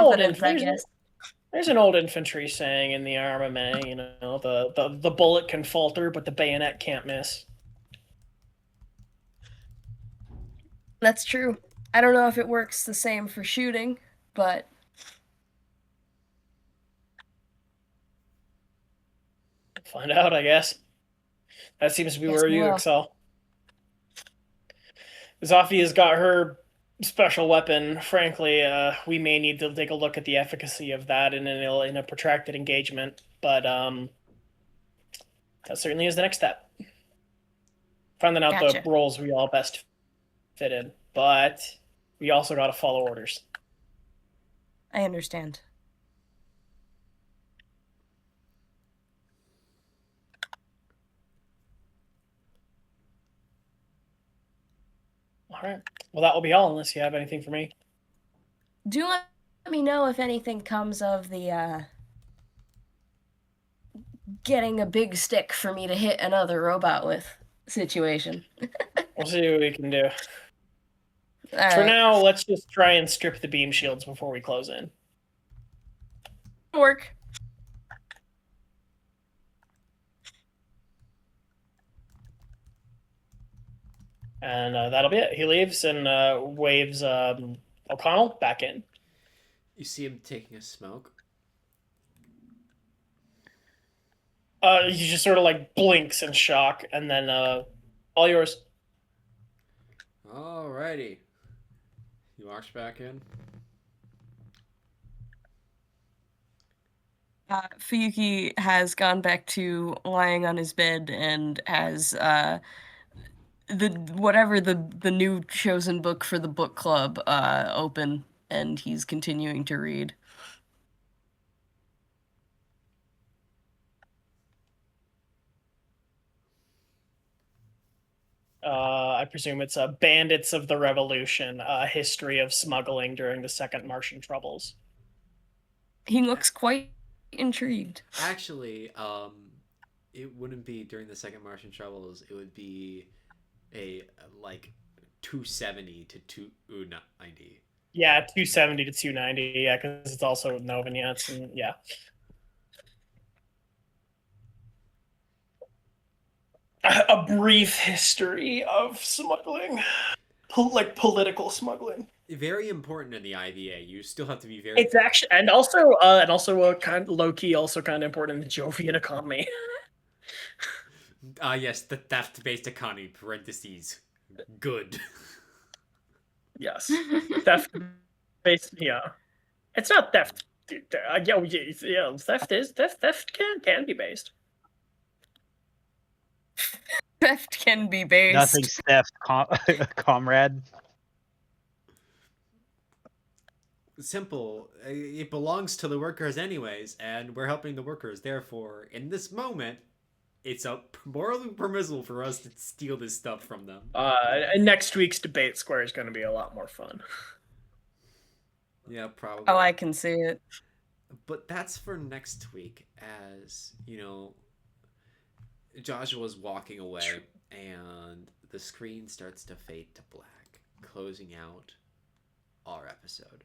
S2: old infantry saying in the armament, you know, the bullet can falter, but the bayonet can't miss.
S6: That's true. I don't know if it works the same for shooting, but
S2: Find out, I guess. That seems to be
S6: Yes,
S2: where
S6: we
S2: you
S6: will.
S2: excel. Zoifiya's got her special weapon. Frankly, we may need to take a look at the efficacy of that in a protracted engagement. But that certainly is the next step. Finding out
S6: Gotcha.
S2: the roles we all best fit in. But we also got to follow orders.
S6: I understand.
S2: All right. Well, that will be all, unless you have anything for me.
S6: Do let me know if anything comes of the getting a big stick for me to hit another robot with situation.
S2: We'll see what we can do.
S6: All
S2: For
S6: right.
S2: now, let's just try and strip the beam shields before we close in.
S6: Work.
S2: And that'll be it. He leaves and waves O'Connell back in.
S1: You see him taking a smoke.
S2: He just sort of like blinks in shock, and then all yours.
S1: Alrighty. He walks back in.
S6: Fuyuki has gone back to lying on his bed and has the new chosen book for the book club open, and he's continuing to read.
S2: I presume it's Bandits of the Revolution, a history of smuggling during the Second Martian Troubles.
S6: He looks quite intrigued.
S1: Actually, it wouldn't be during the Second Martian Troubles. It would be a like 270 to 290.
S2: Yeah, 270 to 290. Yeah, because it's also no vignettes, and yeah. A brief history of smuggling, like political smuggling.
S1: Very important in the IVA. You still have to be very.
S2: It's actually, and also kind of low key, also kind of important in the Jovian economy.
S1: Yes, the theft-based economy. Parentheses. Good.
S2: Yes, theft based. Yeah, it's not theft. Yeah, theft can be based.
S6: Theft can be based.
S3: Nothing's theft, comrade.
S1: Simple. It belongs to the workers anyways, and we're helping the workers. Therefore, in this moment, it's morally permissible for us to steal this stuff from them.
S2: And next week's debate square is going to be a lot more fun.
S1: Yeah, probably.
S6: Oh, I can see it.
S1: But that's for next week, as Joshua's walking away, and the screen starts to fade to black, closing out our episode.